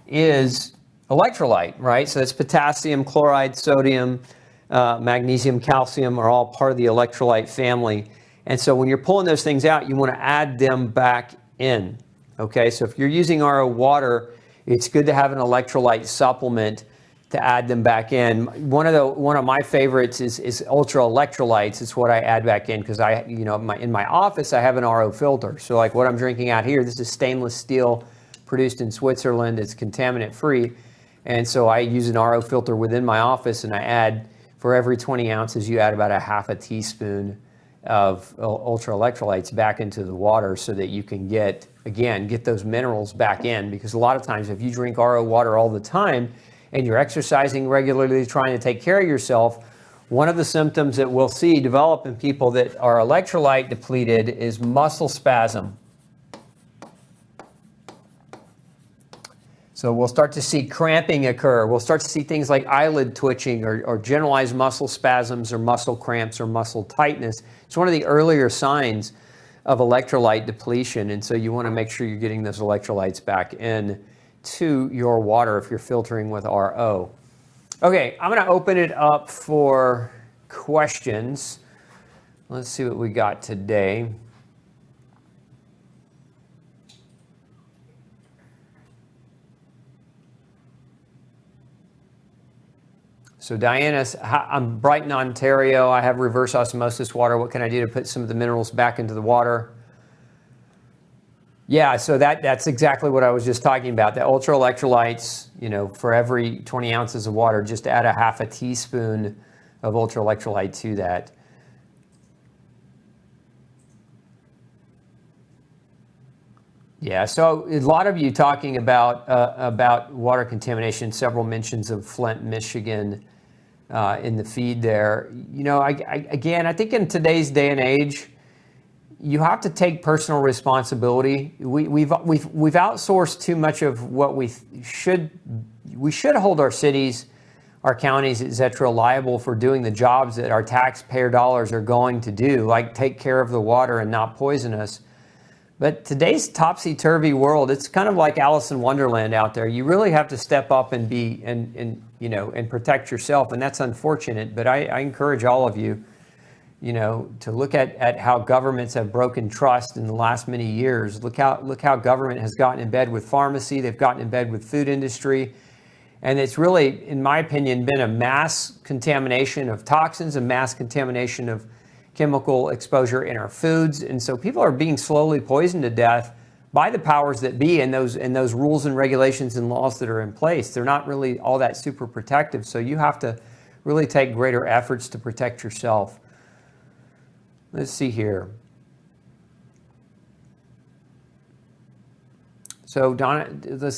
is electrolyte, right? So it's potassium, chloride, sodium, magnesium, calcium are all part of the electrolyte family. And so when you're pulling those things out, you want to add them back in. Okay, so if you're using RO water, it's good to have an electrolyte supplement to add them back in. One of my favorites is ultra electrolytes. It's what I add back in, because in my office I have an RO filter. So like what I'm drinking out here, this is stainless steel produced in Switzerland. It's contaminant free. And so I use an RO filter within my office, and I add, for every 20 ounces, you add about a half a teaspoon of ultra electrolytes back into the water, so that you can get those minerals back in. Because a lot of times if you drink RO water all the time and you're exercising regularly, trying to take care of yourself, one of the symptoms that we'll see develop in people that are electrolyte depleted is muscle spasm. So we'll start to see cramping occur. We'll start to see things like eyelid twitching or generalized muscle spasms or muscle cramps or muscle tightness. It's one of the earlier signs of electrolyte depletion. And so you want to make sure you're getting those electrolytes back in to your water if you're filtering with RO. Okay, I'm going to open it up for questions. Let's see what we got today. So Diana, I'm Brighton, Ontario. I have reverse osmosis water. What can I do to put some of the minerals back into the water? Yeah, so that's exactly what I was just talking about. The ultra electrolytes, for every 20 ounces of water, just add a half a teaspoon of ultra electrolyte to that. Yeah, so a lot of you talking about water contamination, several mentions of Flint, Michigan in the feed there. I think in today's day and age, you have to take personal responsibility. We've outsourced too much of what we should hold our cities, our counties, etc., liable for doing the jobs that our taxpayer dollars are going to do, like take care of the water and not poison us. But today's topsy-turvy world, it's kind of like Alice in Wonderland out there. You really have to step up and be and protect yourself, and that's unfortunate. But I encourage all of you, to look at how governments have broken trust in the last many years. Look how government has gotten in bed with pharmacy. They've gotten in bed with food industry. And it's really, in my opinion, been a mass contamination of toxins, a mass contamination of chemical exposure in our foods. And so people are being slowly poisoned to death by the powers that be and those rules and regulations and laws that are in place. They're not really all that super protective. So you have to really take greater efforts to protect yourself. Let's see here. So Donna's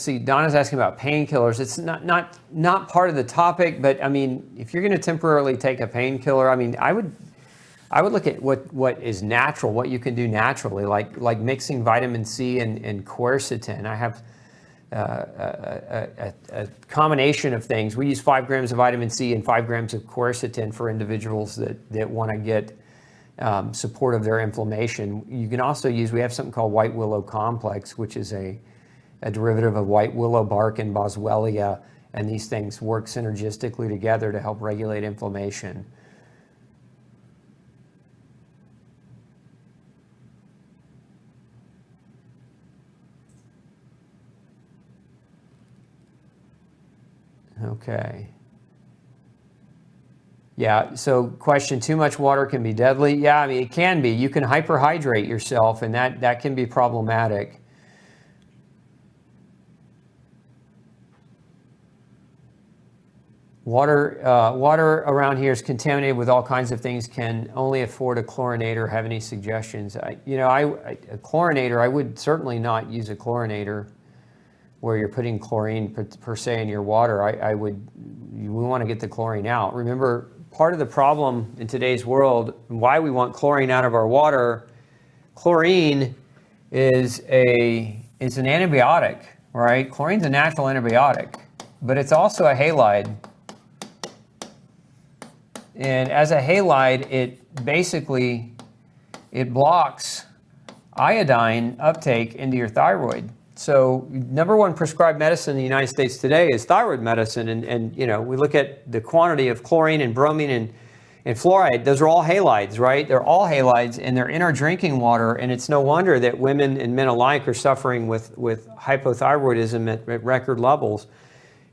asking about painkillers. It's not part of the topic, but I mean, if you're going to temporarily take a painkiller, I mean, I would look at what is natural, what you can do naturally, like mixing vitamin C and quercetin. I have a combination of things. We use 5 grams of vitamin C and 5 grams of quercetin for individuals that want to get support of their inflammation. You can also use, we have something called white willow complex, which is a derivative of white willow bark and boswellia, and these things work synergistically together to help regulate inflammation. Okay. Yeah, so question, too much water can be deadly? Yeah, I mean, it can be. You can hyperhydrate yourself, and that can be problematic. Water around here is contaminated with all kinds of things. Can only afford a chlorinator. Have any suggestions? A chlorinator, I would certainly not use a chlorinator where you're putting chlorine per se in your water. We want to get the chlorine out. Remember, part of the problem in today's world, why we want chlorine out of our water, chlorine is an antibiotic, right? Chlorine's a natural antibiotic, but it's also a halide. And as a halide, it blocks iodine uptake into your thyroid. So number one prescribed medicine in the United States today is thyroid medicine. And we look at the quantity of chlorine and bromine and fluoride. Those are all halides, right? They're all halides, and they're in our drinking water. And it's no wonder that women and men alike are suffering with hypothyroidism at record levels.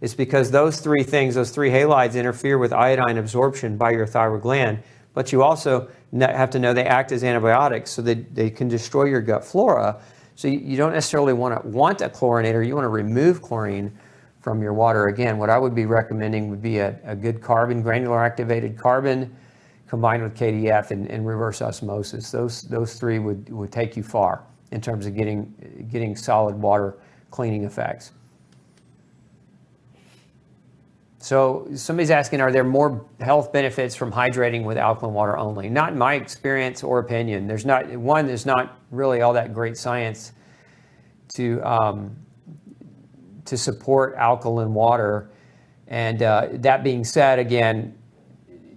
It's because those three things, those three halides, interfere with iodine absorption by your thyroid gland. But you also have to know they act as antibiotics, so that they can destroy your gut flora. So you don't necessarily want a chlorinator. You want to remove chlorine from your water. Again, what I would be recommending would be a good carbon, granular activated carbon, combined with KDF and reverse osmosis. Those three would take you far in terms of getting solid water cleaning effects. So somebody's asking, are there more health benefits from hydrating with alkaline water only? Not in my experience or opinion. There's not really all that great science to support alkaline water. And that being said, again,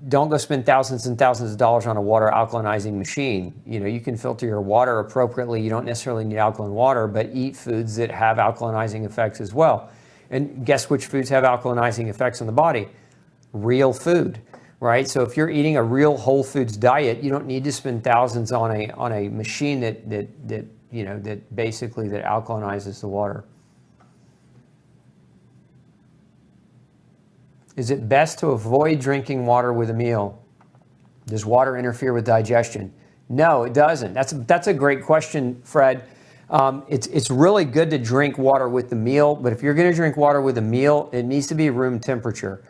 don't go spend thousands and thousands of dollars on a water alkalinizing machine. You can filter your water appropriately. You don't necessarily need alkaline water, but eat foods that have alkalinizing effects as well. And guess which foods have alkalinizing effects on the body? Real food, right? So if you're eating a real whole foods diet, you don't need to spend thousands on a machine that basically alkalinizes the water. Is it best to avoid drinking water with a meal? Does water interfere with digestion? No, it doesn't. That's a great question, Fred. It's really good to drink water with the meal, but if you're going to drink water with a meal, it needs to be room temperature.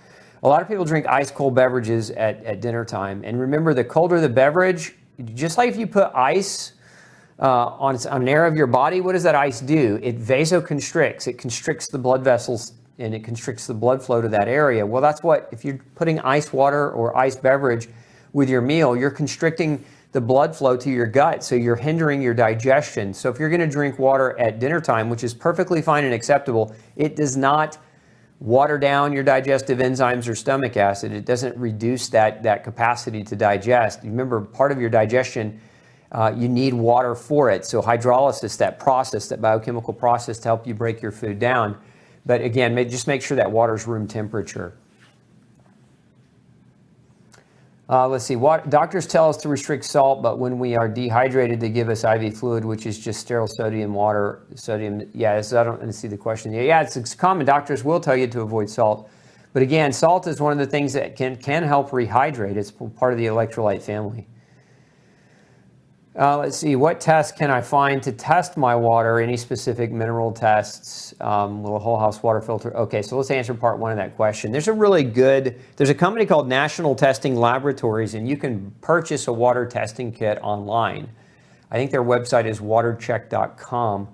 A lot of people drink ice cold beverages at dinner time, and remember, the colder the beverage, just like if you put ice on an area of your body, what does that ice do? It vasoconstricts. It constricts the blood vessels and it constricts the blood flow to that area. Well, that's what, if you're putting ice water or ice beverage with your meal, you're constricting the blood flow to your gut, so you're hindering your digestion. So if you're going to drink water at dinner time, which is perfectly fine and acceptable, it does not water down your digestive enzymes or stomach acid. It doesn't reduce that capacity to digest. Remember, part of your digestion, you need water for it. So hydrolysis, that process, that biochemical process to help you break your food down. But again, just make sure that water's room temperature. Let's see, doctors tell us to restrict salt, but when we are dehydrated, they give us IV fluid, which is just sterile sodium water. Sodium, yeah, I don't see the question. Yeah, it's common. Doctors will tell you to avoid salt. But again, salt is one of the things that can help rehydrate. It's part of the electrolyte family. Let's see, what tests can I find to test my water? Any specific mineral tests? Will a whole house water filter? Okay, so let's answer part one of that question. There's a company called National Testing Laboratories, and you can purchase a water testing kit online. I think their website is watercheck.com.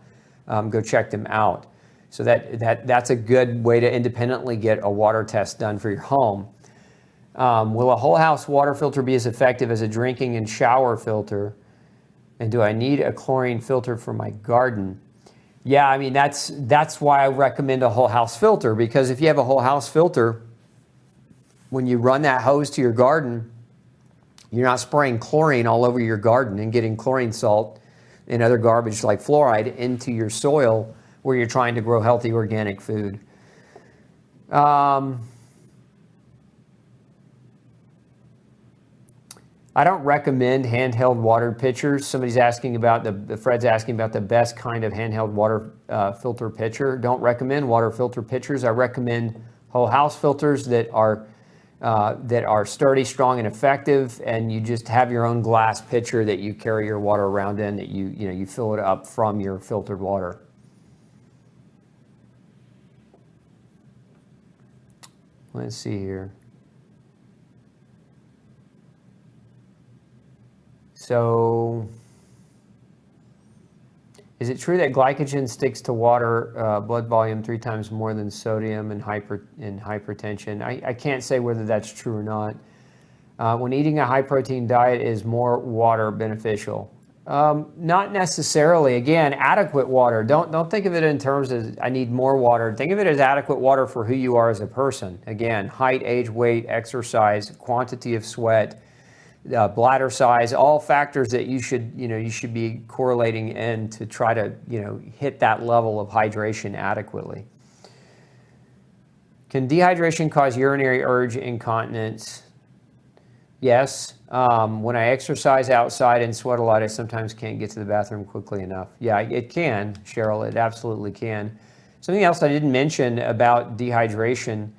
Go check them out. So that's a good way to independently get a water test done for your home. Will a whole house water filter be as effective as a drinking and shower filter? And do I need a chlorine filter for my garden? Yeah, I mean, that's why I recommend a whole house filter, because if you have a whole house filter, when you run that hose to your garden, you're not spraying chlorine all over your garden and getting chlorine salt and other garbage like fluoride into your soil where you're trying to grow healthy organic food. I don't recommend handheld water pitchers. Somebody's asking about Fred's asking about the best kind of handheld water filter pitcher. Don't recommend water filter pitchers. I recommend whole house filters that are sturdy, strong, and effective. And you just have your own glass pitcher that you carry your water around in, that you fill it up from your filtered water. Let's see here. So, is it true that glycogen sticks to water blood volume 3 times more than sodium in hypertension? I can't say whether that's true or not. When eating a high-protein diet, is more water beneficial? Not necessarily. Again, adequate water. Don't think of it in terms of I need more water. Think of it as adequate water for who you are as a person. Again, height, age, weight, exercise, quantity of sweat, bladder size, all factors that you should be correlating in to try to hit that level of hydration adequately. Can dehydration cause urinary urge incontinence? Yes. When I exercise outside and sweat a lot, I sometimes can't get to the bathroom quickly enough. Yeah, it can, Cheryl. It absolutely can. Something else I didn't mention about dehydration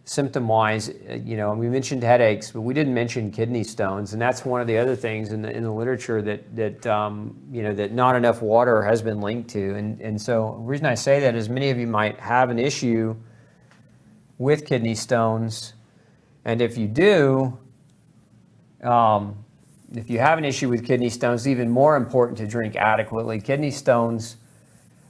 symptom-wise, we mentioned headaches, but we didn't mention kidney stones, and that's one of the other things in the literature that not enough water has been linked to. And so the reason I say that is many of you might have an issue with kidney stones, and if you do, if you have an issue with kidney stones, it's even more important to drink adequately. Kidney stones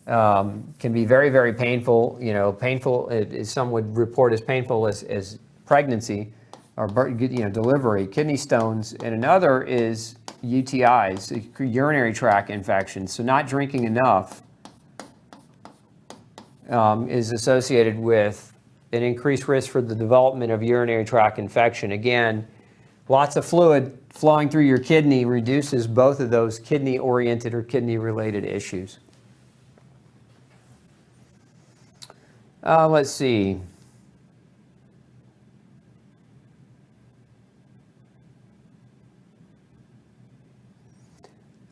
can be very, very painful. Painful, some would report as painful as pregnancy or delivery. Kidney stones, and another is UTIs, urinary tract infections. So not drinking enough is associated with an increased risk for the development of urinary tract infection. Again, lots of fluid flowing through your kidney reduces both of those kidney-oriented or kidney-related issues. Let's see.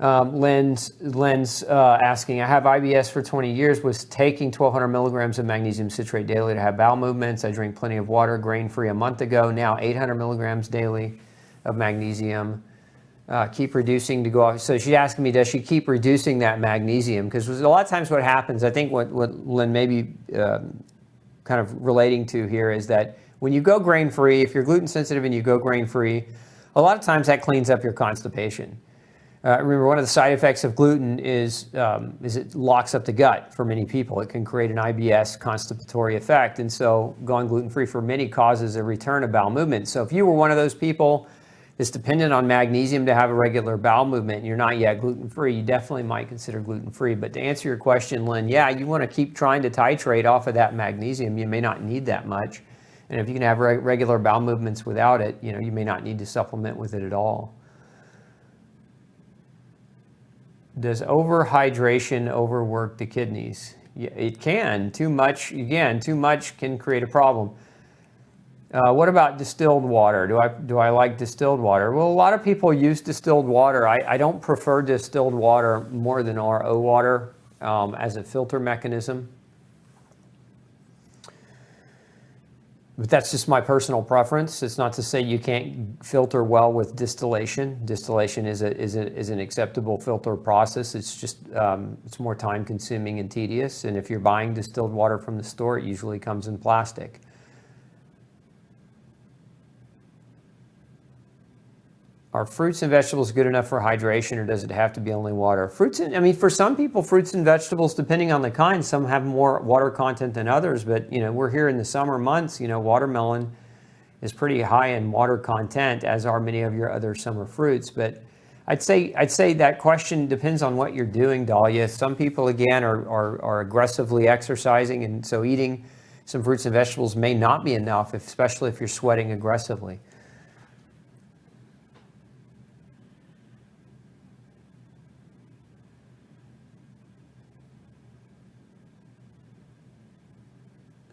Lynn's asking, I have IBS for 20 years, was taking 1,200 milligrams of magnesium citrate daily to have bowel movements. I drink plenty of water, grain-free a month ago. Now 800 milligrams daily of magnesium. keep reducing to go off. So she's asking me, does she keep reducing that magnesium? Because a lot of times what happens, I think what Lynn may be kind of relating to here is that when you go grain-free, if you're gluten sensitive and you go grain-free, a lot of times that cleans up your constipation. Remember, one of the side effects of gluten is it locks up the gut for many people. It can create an IBS constipatory effect. And so going gluten-free for many causes a return of bowel movement. So if you were one of those people that's dependent on magnesium to have a regular bowel movement and you're not yet gluten-free, you definitely might consider gluten-free. But to answer your question, Lynn, yeah, you want to keep trying to titrate off of that magnesium. You may not need that much. And if you can have regular bowel movements without it, you may not need to supplement with it at all. Does overhydration overwork the kidneys? Yeah, it can. Too much, again, too much can create a problem. What about distilled water? Do I like distilled water? Well, a lot of people use distilled water. I don't prefer distilled water more than RO water as a filter mechanism. But that's just my personal preference. It's not to say you can't filter well with distillation. Distillation is an acceptable filter process. It's just it's more time consuming and tedious. And if you're buying distilled water from the store, it usually comes in plastic. Are fruits and vegetables good enough for hydration, or does it have to be only water? For some people, fruits and vegetables, depending on the kind, some have more water content than others. But we're here in the summer months. Watermelon is pretty high in water content, as are many of your other summer fruits. But I'd say that question depends on what you're doing, Dahlia. Some people, again, are aggressively exercising, and so eating some fruits and vegetables may not be enough, especially if you're sweating aggressively.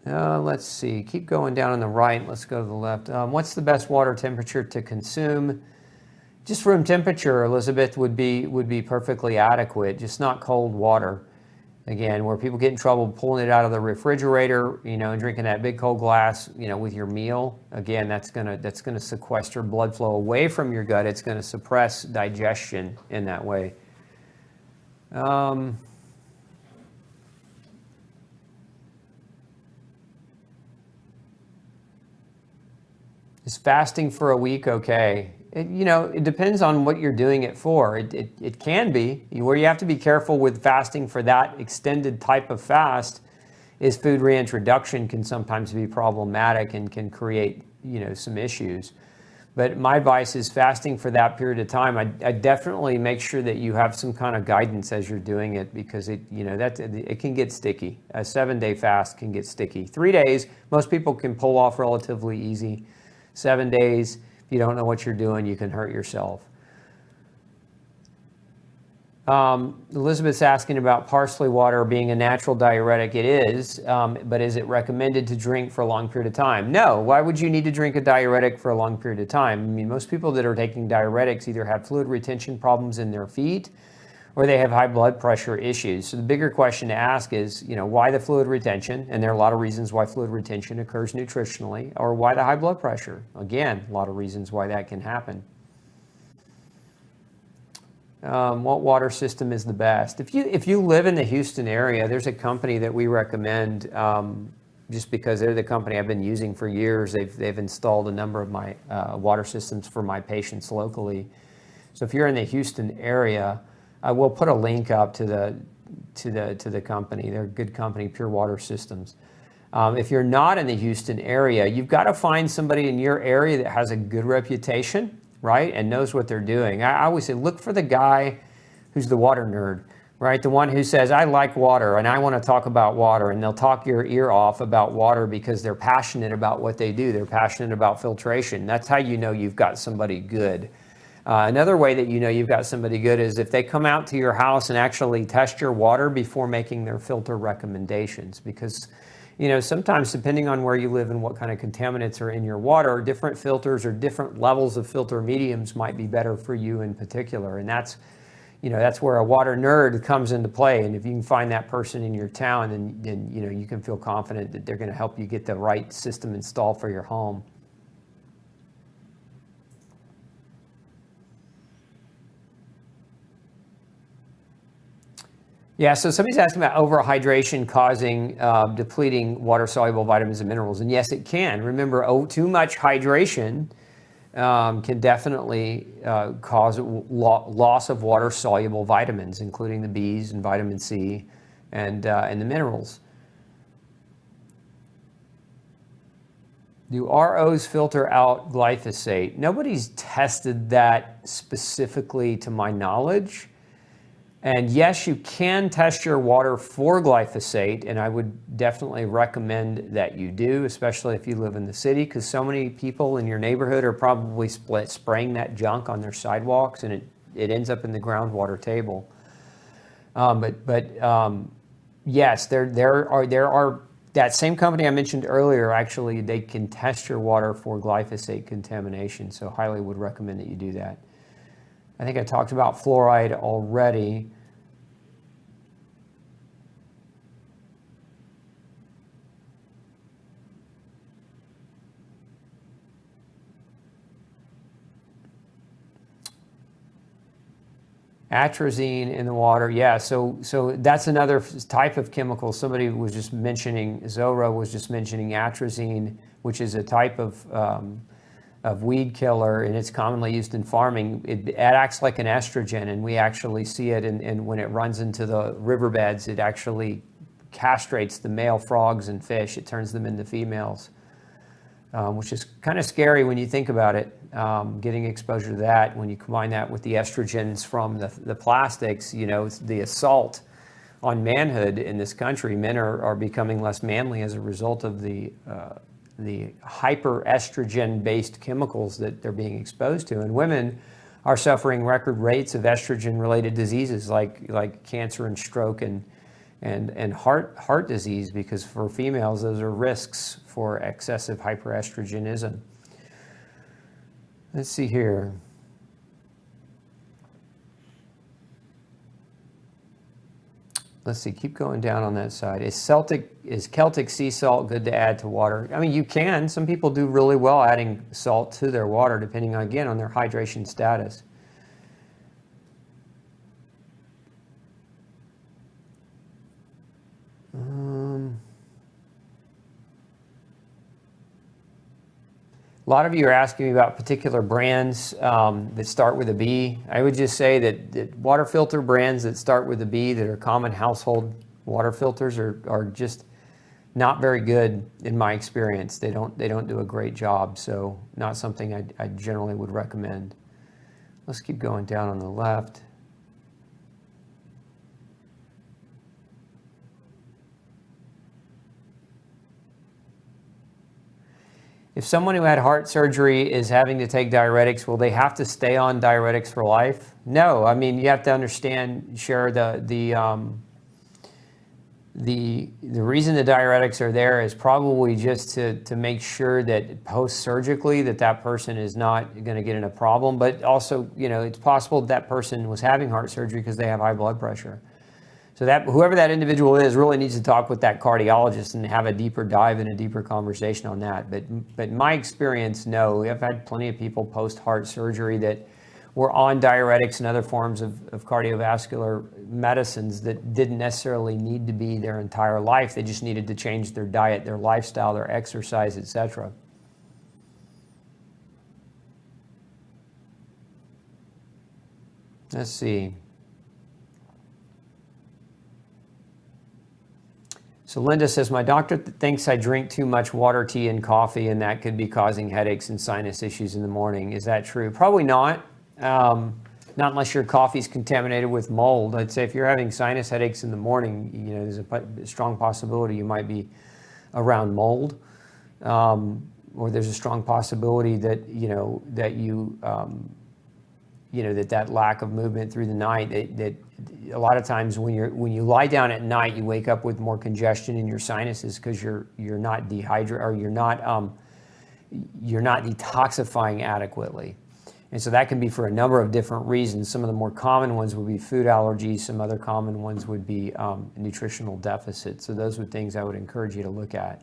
Let's see, keep going down on the right. Let's go to the left. What's the best water temperature to consume? Just room temperature, Elizabeth, would be perfectly adequate, just not cold water. Again, where people get in trouble pulling it out of the refrigerator, and drinking that big cold glass, with your meal. Again, that's gonna sequester blood flow away from your gut. It's gonna suppress digestion in that way. Is fasting for a week okay? It depends on what you're doing it for. It can be. Where you have to be careful with fasting for that extended type of fast is food reintroduction can sometimes be problematic and can create, some issues. But my advice is fasting for that period of time. I definitely make sure that you have some kind of guidance as you're doing it, because it can get sticky. A 7-day fast can get sticky. 3 days, most people can pull off relatively easy. 7 days, if you don't know what you're doing, you can hurt yourself. Elizabeth's asking about parsley water being a natural diuretic. It is, but is it recommended to drink for a long period of time? No. Why would you need to drink a diuretic for a long period of time? Most people that are taking diuretics either have fluid retention problems in their feet, or they have high blood pressure issues. So the bigger question to ask is, why the fluid retention? And there are a lot of reasons why fluid retention occurs nutritionally, or why the high blood pressure? Again, a lot of reasons why that can happen. What water system is the best? If you live in the Houston area, there's a company that we recommend, just because they're the company I've been using for years. They've installed a number of my water systems for my patients locally. So if you're in the Houston area, I will put a link up to the company. They're a good company, Pure Water Systems. If you're not in the Houston area, you've got to find somebody in your area that has a good reputation, right, and knows what they're doing. I always say, look for the guy who's the water nerd, right? The one who says, I like water and I want to talk about water, and they'll talk your ear off about water because they're passionate about what they do. They're passionate about filtration. That's how you know you've got somebody good. Another way that you know you've got somebody good is if they come out to your house and actually test your water before making their filter recommendations. Because, sometimes depending on where you live and what kind of contaminants are in your water, different filters or different levels of filter mediums might be better for you in particular. And that's where a water nerd comes into play. And if you can find that person in your town, then you can feel confident that they're going to help you get the right system installed for your home. Yeah, so somebody's asking about overhydration causing depleting water-soluble vitamins and minerals, and yes, it can. Remember, too much hydration can definitely cause loss of water-soluble vitamins, including the Bs and vitamin C and the minerals. Do ROs filter out glyphosate? Nobody's tested that specifically to my knowledge. And yes, you can test your water for glyphosate, and I would definitely recommend that you do, especially if you live in the city, because so many people in your neighborhood are probably spraying that junk on their sidewalks, and it ends up in the groundwater table. Yes, there are that same company I mentioned earlier. Actually, they can test your water for glyphosate contamination, so highly would recommend that you do that. I think I talked about fluoride already. Atrazine in the water, yeah. So that's another type of chemical. Somebody was just mentioning, Zora was just mentioning atrazine, which is a type of weed killer, and it's commonly used in farming. It acts like an estrogen, and we actually see it, and when it runs into the riverbeds, it actually castrates the male frogs and fish. It turns them into females, which is kind of scary when you think about it. Getting exposure to that, when you combine that with the estrogens from the plastics, you know, the assault on manhood in this country. Men are becoming less manly as a result of the hyper-estrogen-based chemicals that they're being exposed to. And women are suffering record rates of estrogen-related diseases like cancer and stroke and heart disease, because for females, those are risks for excessive hyperestrogenism. Let's see here. Let's see, keep going down on that side. Is Celtic sea salt good to add to water? I mean, you can. Some people do really well adding salt to their water, depending on, again, on their hydration status. A lot of you are asking me about particular brands that start with a B. I would just say that water filter brands that start with a B, that are common household water filters, are just not very good in my experience. They don't do a great job, so not something I generally would recommend. Let's keep going down on the left. If someone who had heart surgery is having to take diuretics, will they have to stay on diuretics for life? No. I mean, you have to understand, Cher, the reason the diuretics are there is probably just to make sure that post-surgically that person is not going to get in a problem. But also, you know, it's possible that person was having heart surgery because they have high blood pressure. So that whoever that individual is really needs to talk with that cardiologist and have a deeper dive and a deeper conversation on that. But my experience, no. I've had plenty of people post-heart surgery that were on diuretics and other forms of cardiovascular medicines that didn't necessarily need to be their entire life. They just needed to change their diet, their lifestyle, their exercise, etc. Let's see. So Linda says, my doctor thinks I drink too much water, tea, and coffee, and that could be causing headaches and sinus issues in the morning. Is that true? Probably not. Not unless your coffee's contaminated with mold. I'd say if you're having sinus headaches in the morning, you know, there's a strong possibility you might be around mold, or there's a strong possibility that that lack of movement through the night, that a lot of times when you lie down at night, you wake up with more congestion in your sinuses because you're not dehydrated, or you're not detoxifying adequately. And so that can be for a number of different reasons. Some of the more common ones would be food allergies. Some other common ones would be nutritional deficits. So those are things I would encourage you to look at.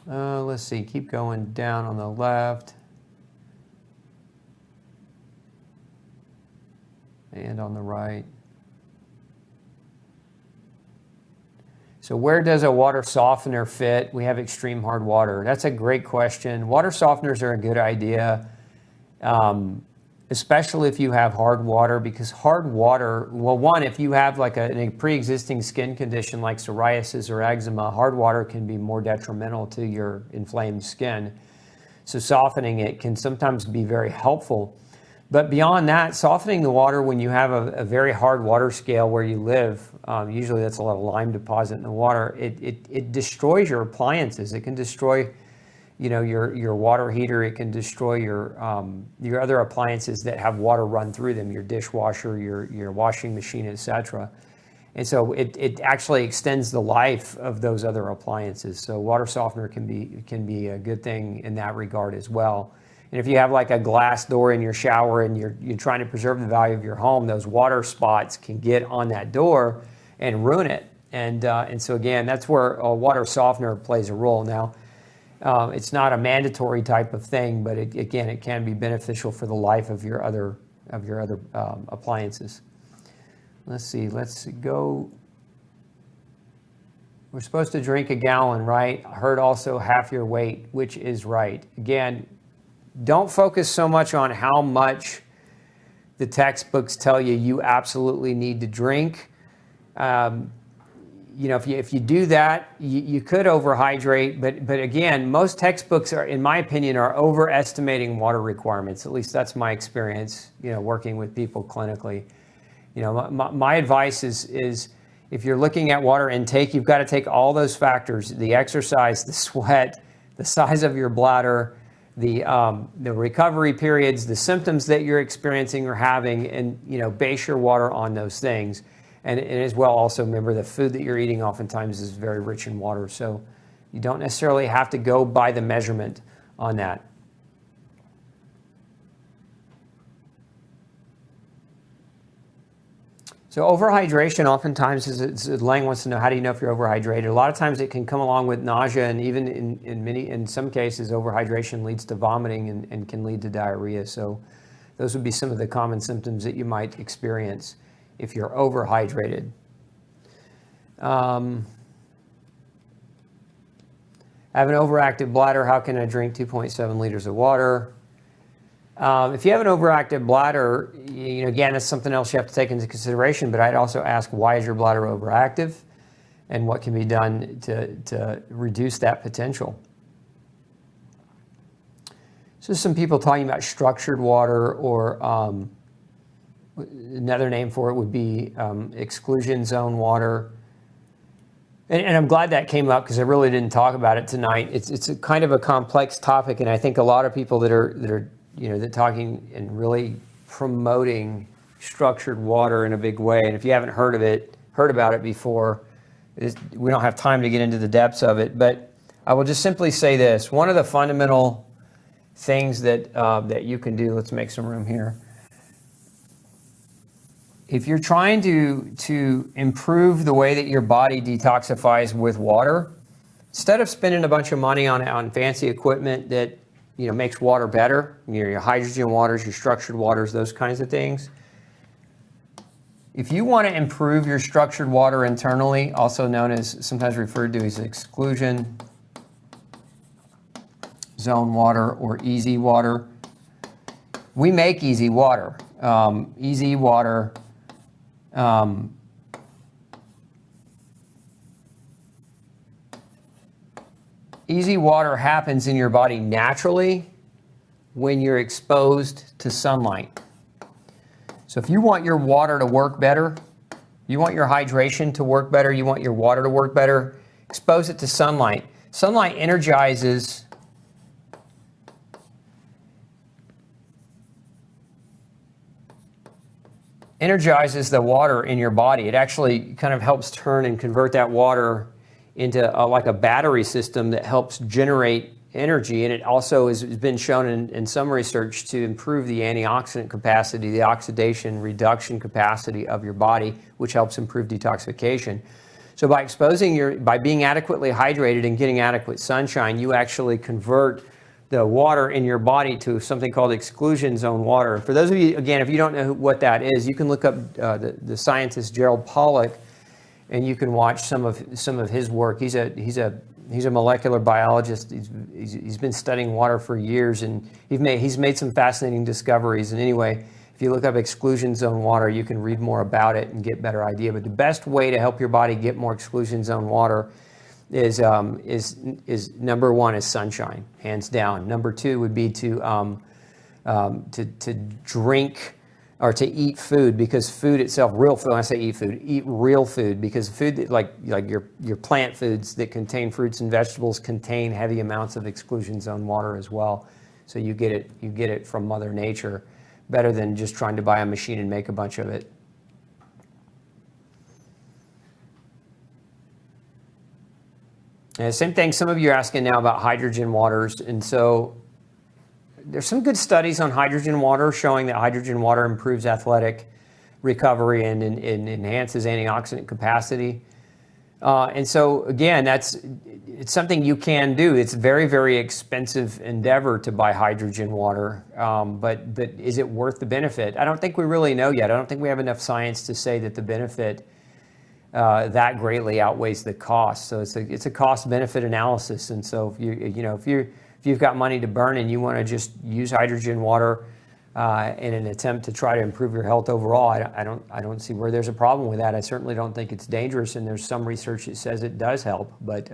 Let's see, keep going down on the left. And on the right. So where does a water softener fit? We have extreme hard water. That's a great question. Water softeners are a good idea, especially if you have hard water, because hard water, well, one, if you have like a pre-existing skin condition like psoriasis or eczema, hard water can be more detrimental to your inflamed skin. So softening it can sometimes be very helpful. But beyond that, softening the water when you have a very hard water scale where you live, usually that's a lot of lime deposit in the water, it destroys your appliances. It can destroy, your water heater. It can destroy your other appliances that have water run through them, your dishwasher, your washing machine, etc. And so it actually extends the life of those other appliances. So water softener can be a good thing in that regard as well. And if you have like a glass door in your shower and you're trying to preserve the value of your home, those water spots can get on that door and ruin it. And so again, that's where a water softener plays a role. Now, it's not a mandatory type of thing, but it can be beneficial for the life of your other appliances. Let's go. We're supposed to drink a gallon, right? I heard also half your weight, which is right. Again, don't focus so much on how much the textbooks tell you absolutely need to drink. If you do that, you could overhydrate. But again, most textbooks are, in my opinion, are overestimating water requirements. At least that's my experience, working with people clinically. My advice is if you're looking at water intake, you've got to take all those factors: the exercise, the sweat, the size of your bladder, the recovery periods, the symptoms that you're experiencing or having, and base your water on those things. And as well, also remember the food that you're eating oftentimes is very rich in water, so you don't necessarily have to go by the measurement on that. So overhydration oftentimes Lang wants to know, how do you know if you're overhydrated? A lot of times it can come along with nausea, and even in some cases, overhydration leads to vomiting and can lead to diarrhea. So those would be some of the common symptoms that you might experience if you're overhydrated. I have an overactive bladder. How can I drink 2.7 liters of water? If you have an overactive bladder, again, it's something else you have to take into consideration, but I'd also ask, why is your bladder overactive, and what can be done to reduce that potential? So some people talking about structured water, or another name for it would be exclusion zone water. And I'm glad that came up, because I really didn't talk about it tonight. It's a kind of a complex topic, and I think a lot of people that are talking and really promoting structured water in a big way. And if you haven't heard about it before, we don't have time to get into the depths of it. But I will just simply say this: one of the fundamental things that you can do. Let's make some room here. If you're trying to improve the way that your body detoxifies with water, instead of spending a bunch of money on fancy equipment that makes water better, your hydrogen waters, your structured waters, those kinds of things. If you want to improve your structured water internally, also known as, sometimes referred to as exclusion zone water or easy water, we make easy water. Easy water Easy water happens in your body naturally when you're exposed to sunlight. So if you want your water to work better, you want your hydration to work better, you want your water to work better, expose it to sunlight. Sunlight energizes the water in your body. It actually kind of helps turn and convert that water into like a battery system that helps generate energy. And it also has been shown in some research to improve the antioxidant capacity, the oxidation reduction capacity of your body, which helps improve detoxification. So by being adequately hydrated and getting adequate sunshine, you actually convert the water in your body to something called exclusion zone water. For those of you, again, if you don't know what that is, you can look up the scientist Gerald Pollack, and you can watch some of his work. He's a molecular biologist. He's been studying water for years, and he's made some fascinating discoveries. And anyway, if you look up exclusion zone water, you can read more about it and get a better idea. But the best way to help your body get more exclusion zone water is number one is sunshine, hands down. Number two would be to drink or to eat food, because food itself, real food, when I say eat food, eat real food, because food like your plant foods that contain fruits and vegetables contain heavy amounts of exclusion zone water as well. So you get it from Mother Nature, better than just trying to buy a machine and make a bunch of it. And same thing, some of you are asking now about hydrogen waters, and so there's some good studies on hydrogen water showing that hydrogen water improves athletic recovery and enhances antioxidant capacity. And so again, it's something you can do. It's a very, very expensive endeavor to buy hydrogen water, but is it worth the benefit? I don't think we really know yet. I don't think we have enough science to say that the benefit that greatly outweighs the cost. So it's a cost-benefit analysis. And so if you've got money to burn and you want to just use hydrogen water in an attempt to try to improve your health overall, I don't see where there's a problem with that. I certainly don't think it's dangerous, and there's some research that says it does help. But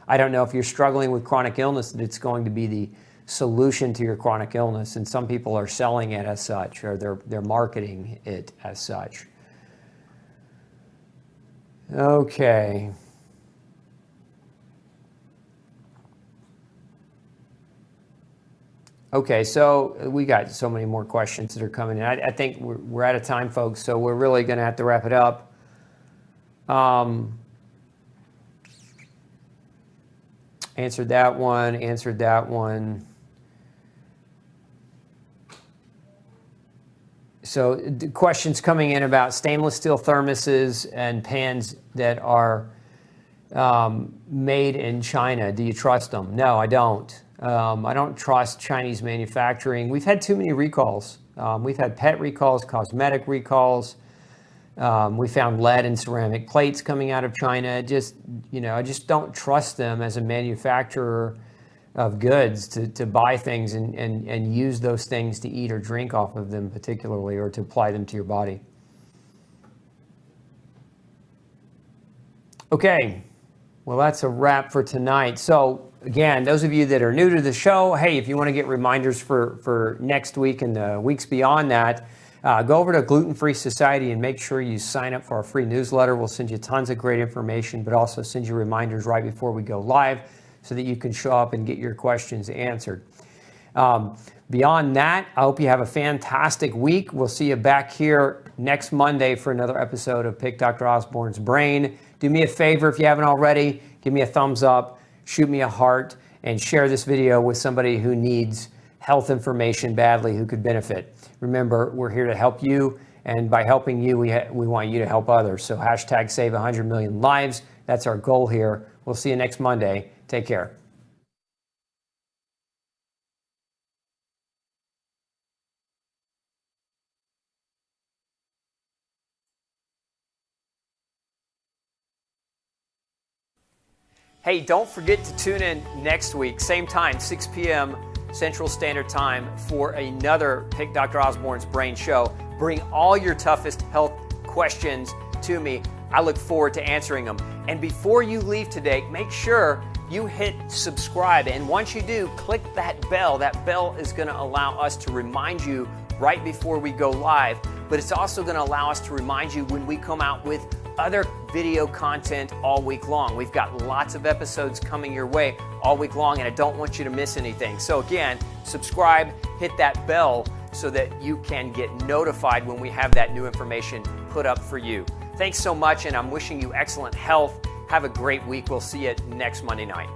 I don't know if you're struggling with chronic illness that it's going to be the solution to your chronic illness. And some people are selling it as such, or they're marketing it as such. Okay. Okay, so we got so many more questions that are coming in. I think we're out of time, folks, so we're really going to have to wrap it up. Answered that one. So the questions coming in about stainless steel thermoses and pans that are made in China. Do you trust them? No, I don't. I don't trust Chinese manufacturing. We've had too many recalls. We've had pet recalls, cosmetic recalls. We found lead in ceramic plates coming out of China. I just don't trust them as a manufacturer of goods to buy things and use those things to eat or drink off of them particularly, or to apply them to your body. Okay, well, that's a wrap for tonight. So again, those of you that are new to the show, hey, if you want to get reminders for next week and the weeks beyond that, go over to Gluten Free Society and make sure you sign up for our free newsletter. We'll send you tons of great information, but also send you reminders right before we go live so that you can show up and get your questions answered. Beyond that, I hope you have a fantastic week. We'll see you back here next Monday for another episode of Pick Dr. Osborne's Brain. Do me a favor if you haven't already, give me a thumbs up, shoot me a heart, and share this video with somebody who needs health information badly, who could benefit. Remember, we're here to help you, and by helping you, we want you to help others. So hashtag save 100 million lives. That's our goal here. We'll see you next Monday. Take care. Hey, don't forget to tune in next week, same time, 6 p.m. Central Standard Time, for another Pick Dr. Osborne's Brain show. Bring all your toughest health questions to me. I look forward to answering them. And before you leave today, make sure you hit subscribe. And once you do, click that bell. That bell is going to allow us to remind you right before we go live. But it's also going to allow us to remind you when we come out with other video content all week long. We've got lots of episodes coming your way all week long, and I don't want you to miss anything. So again, subscribe, hit that bell so that you can get notified when we have that new information put up for you. Thanks so much, and I'm wishing you excellent health. Have a great week. We'll see you next Monday night.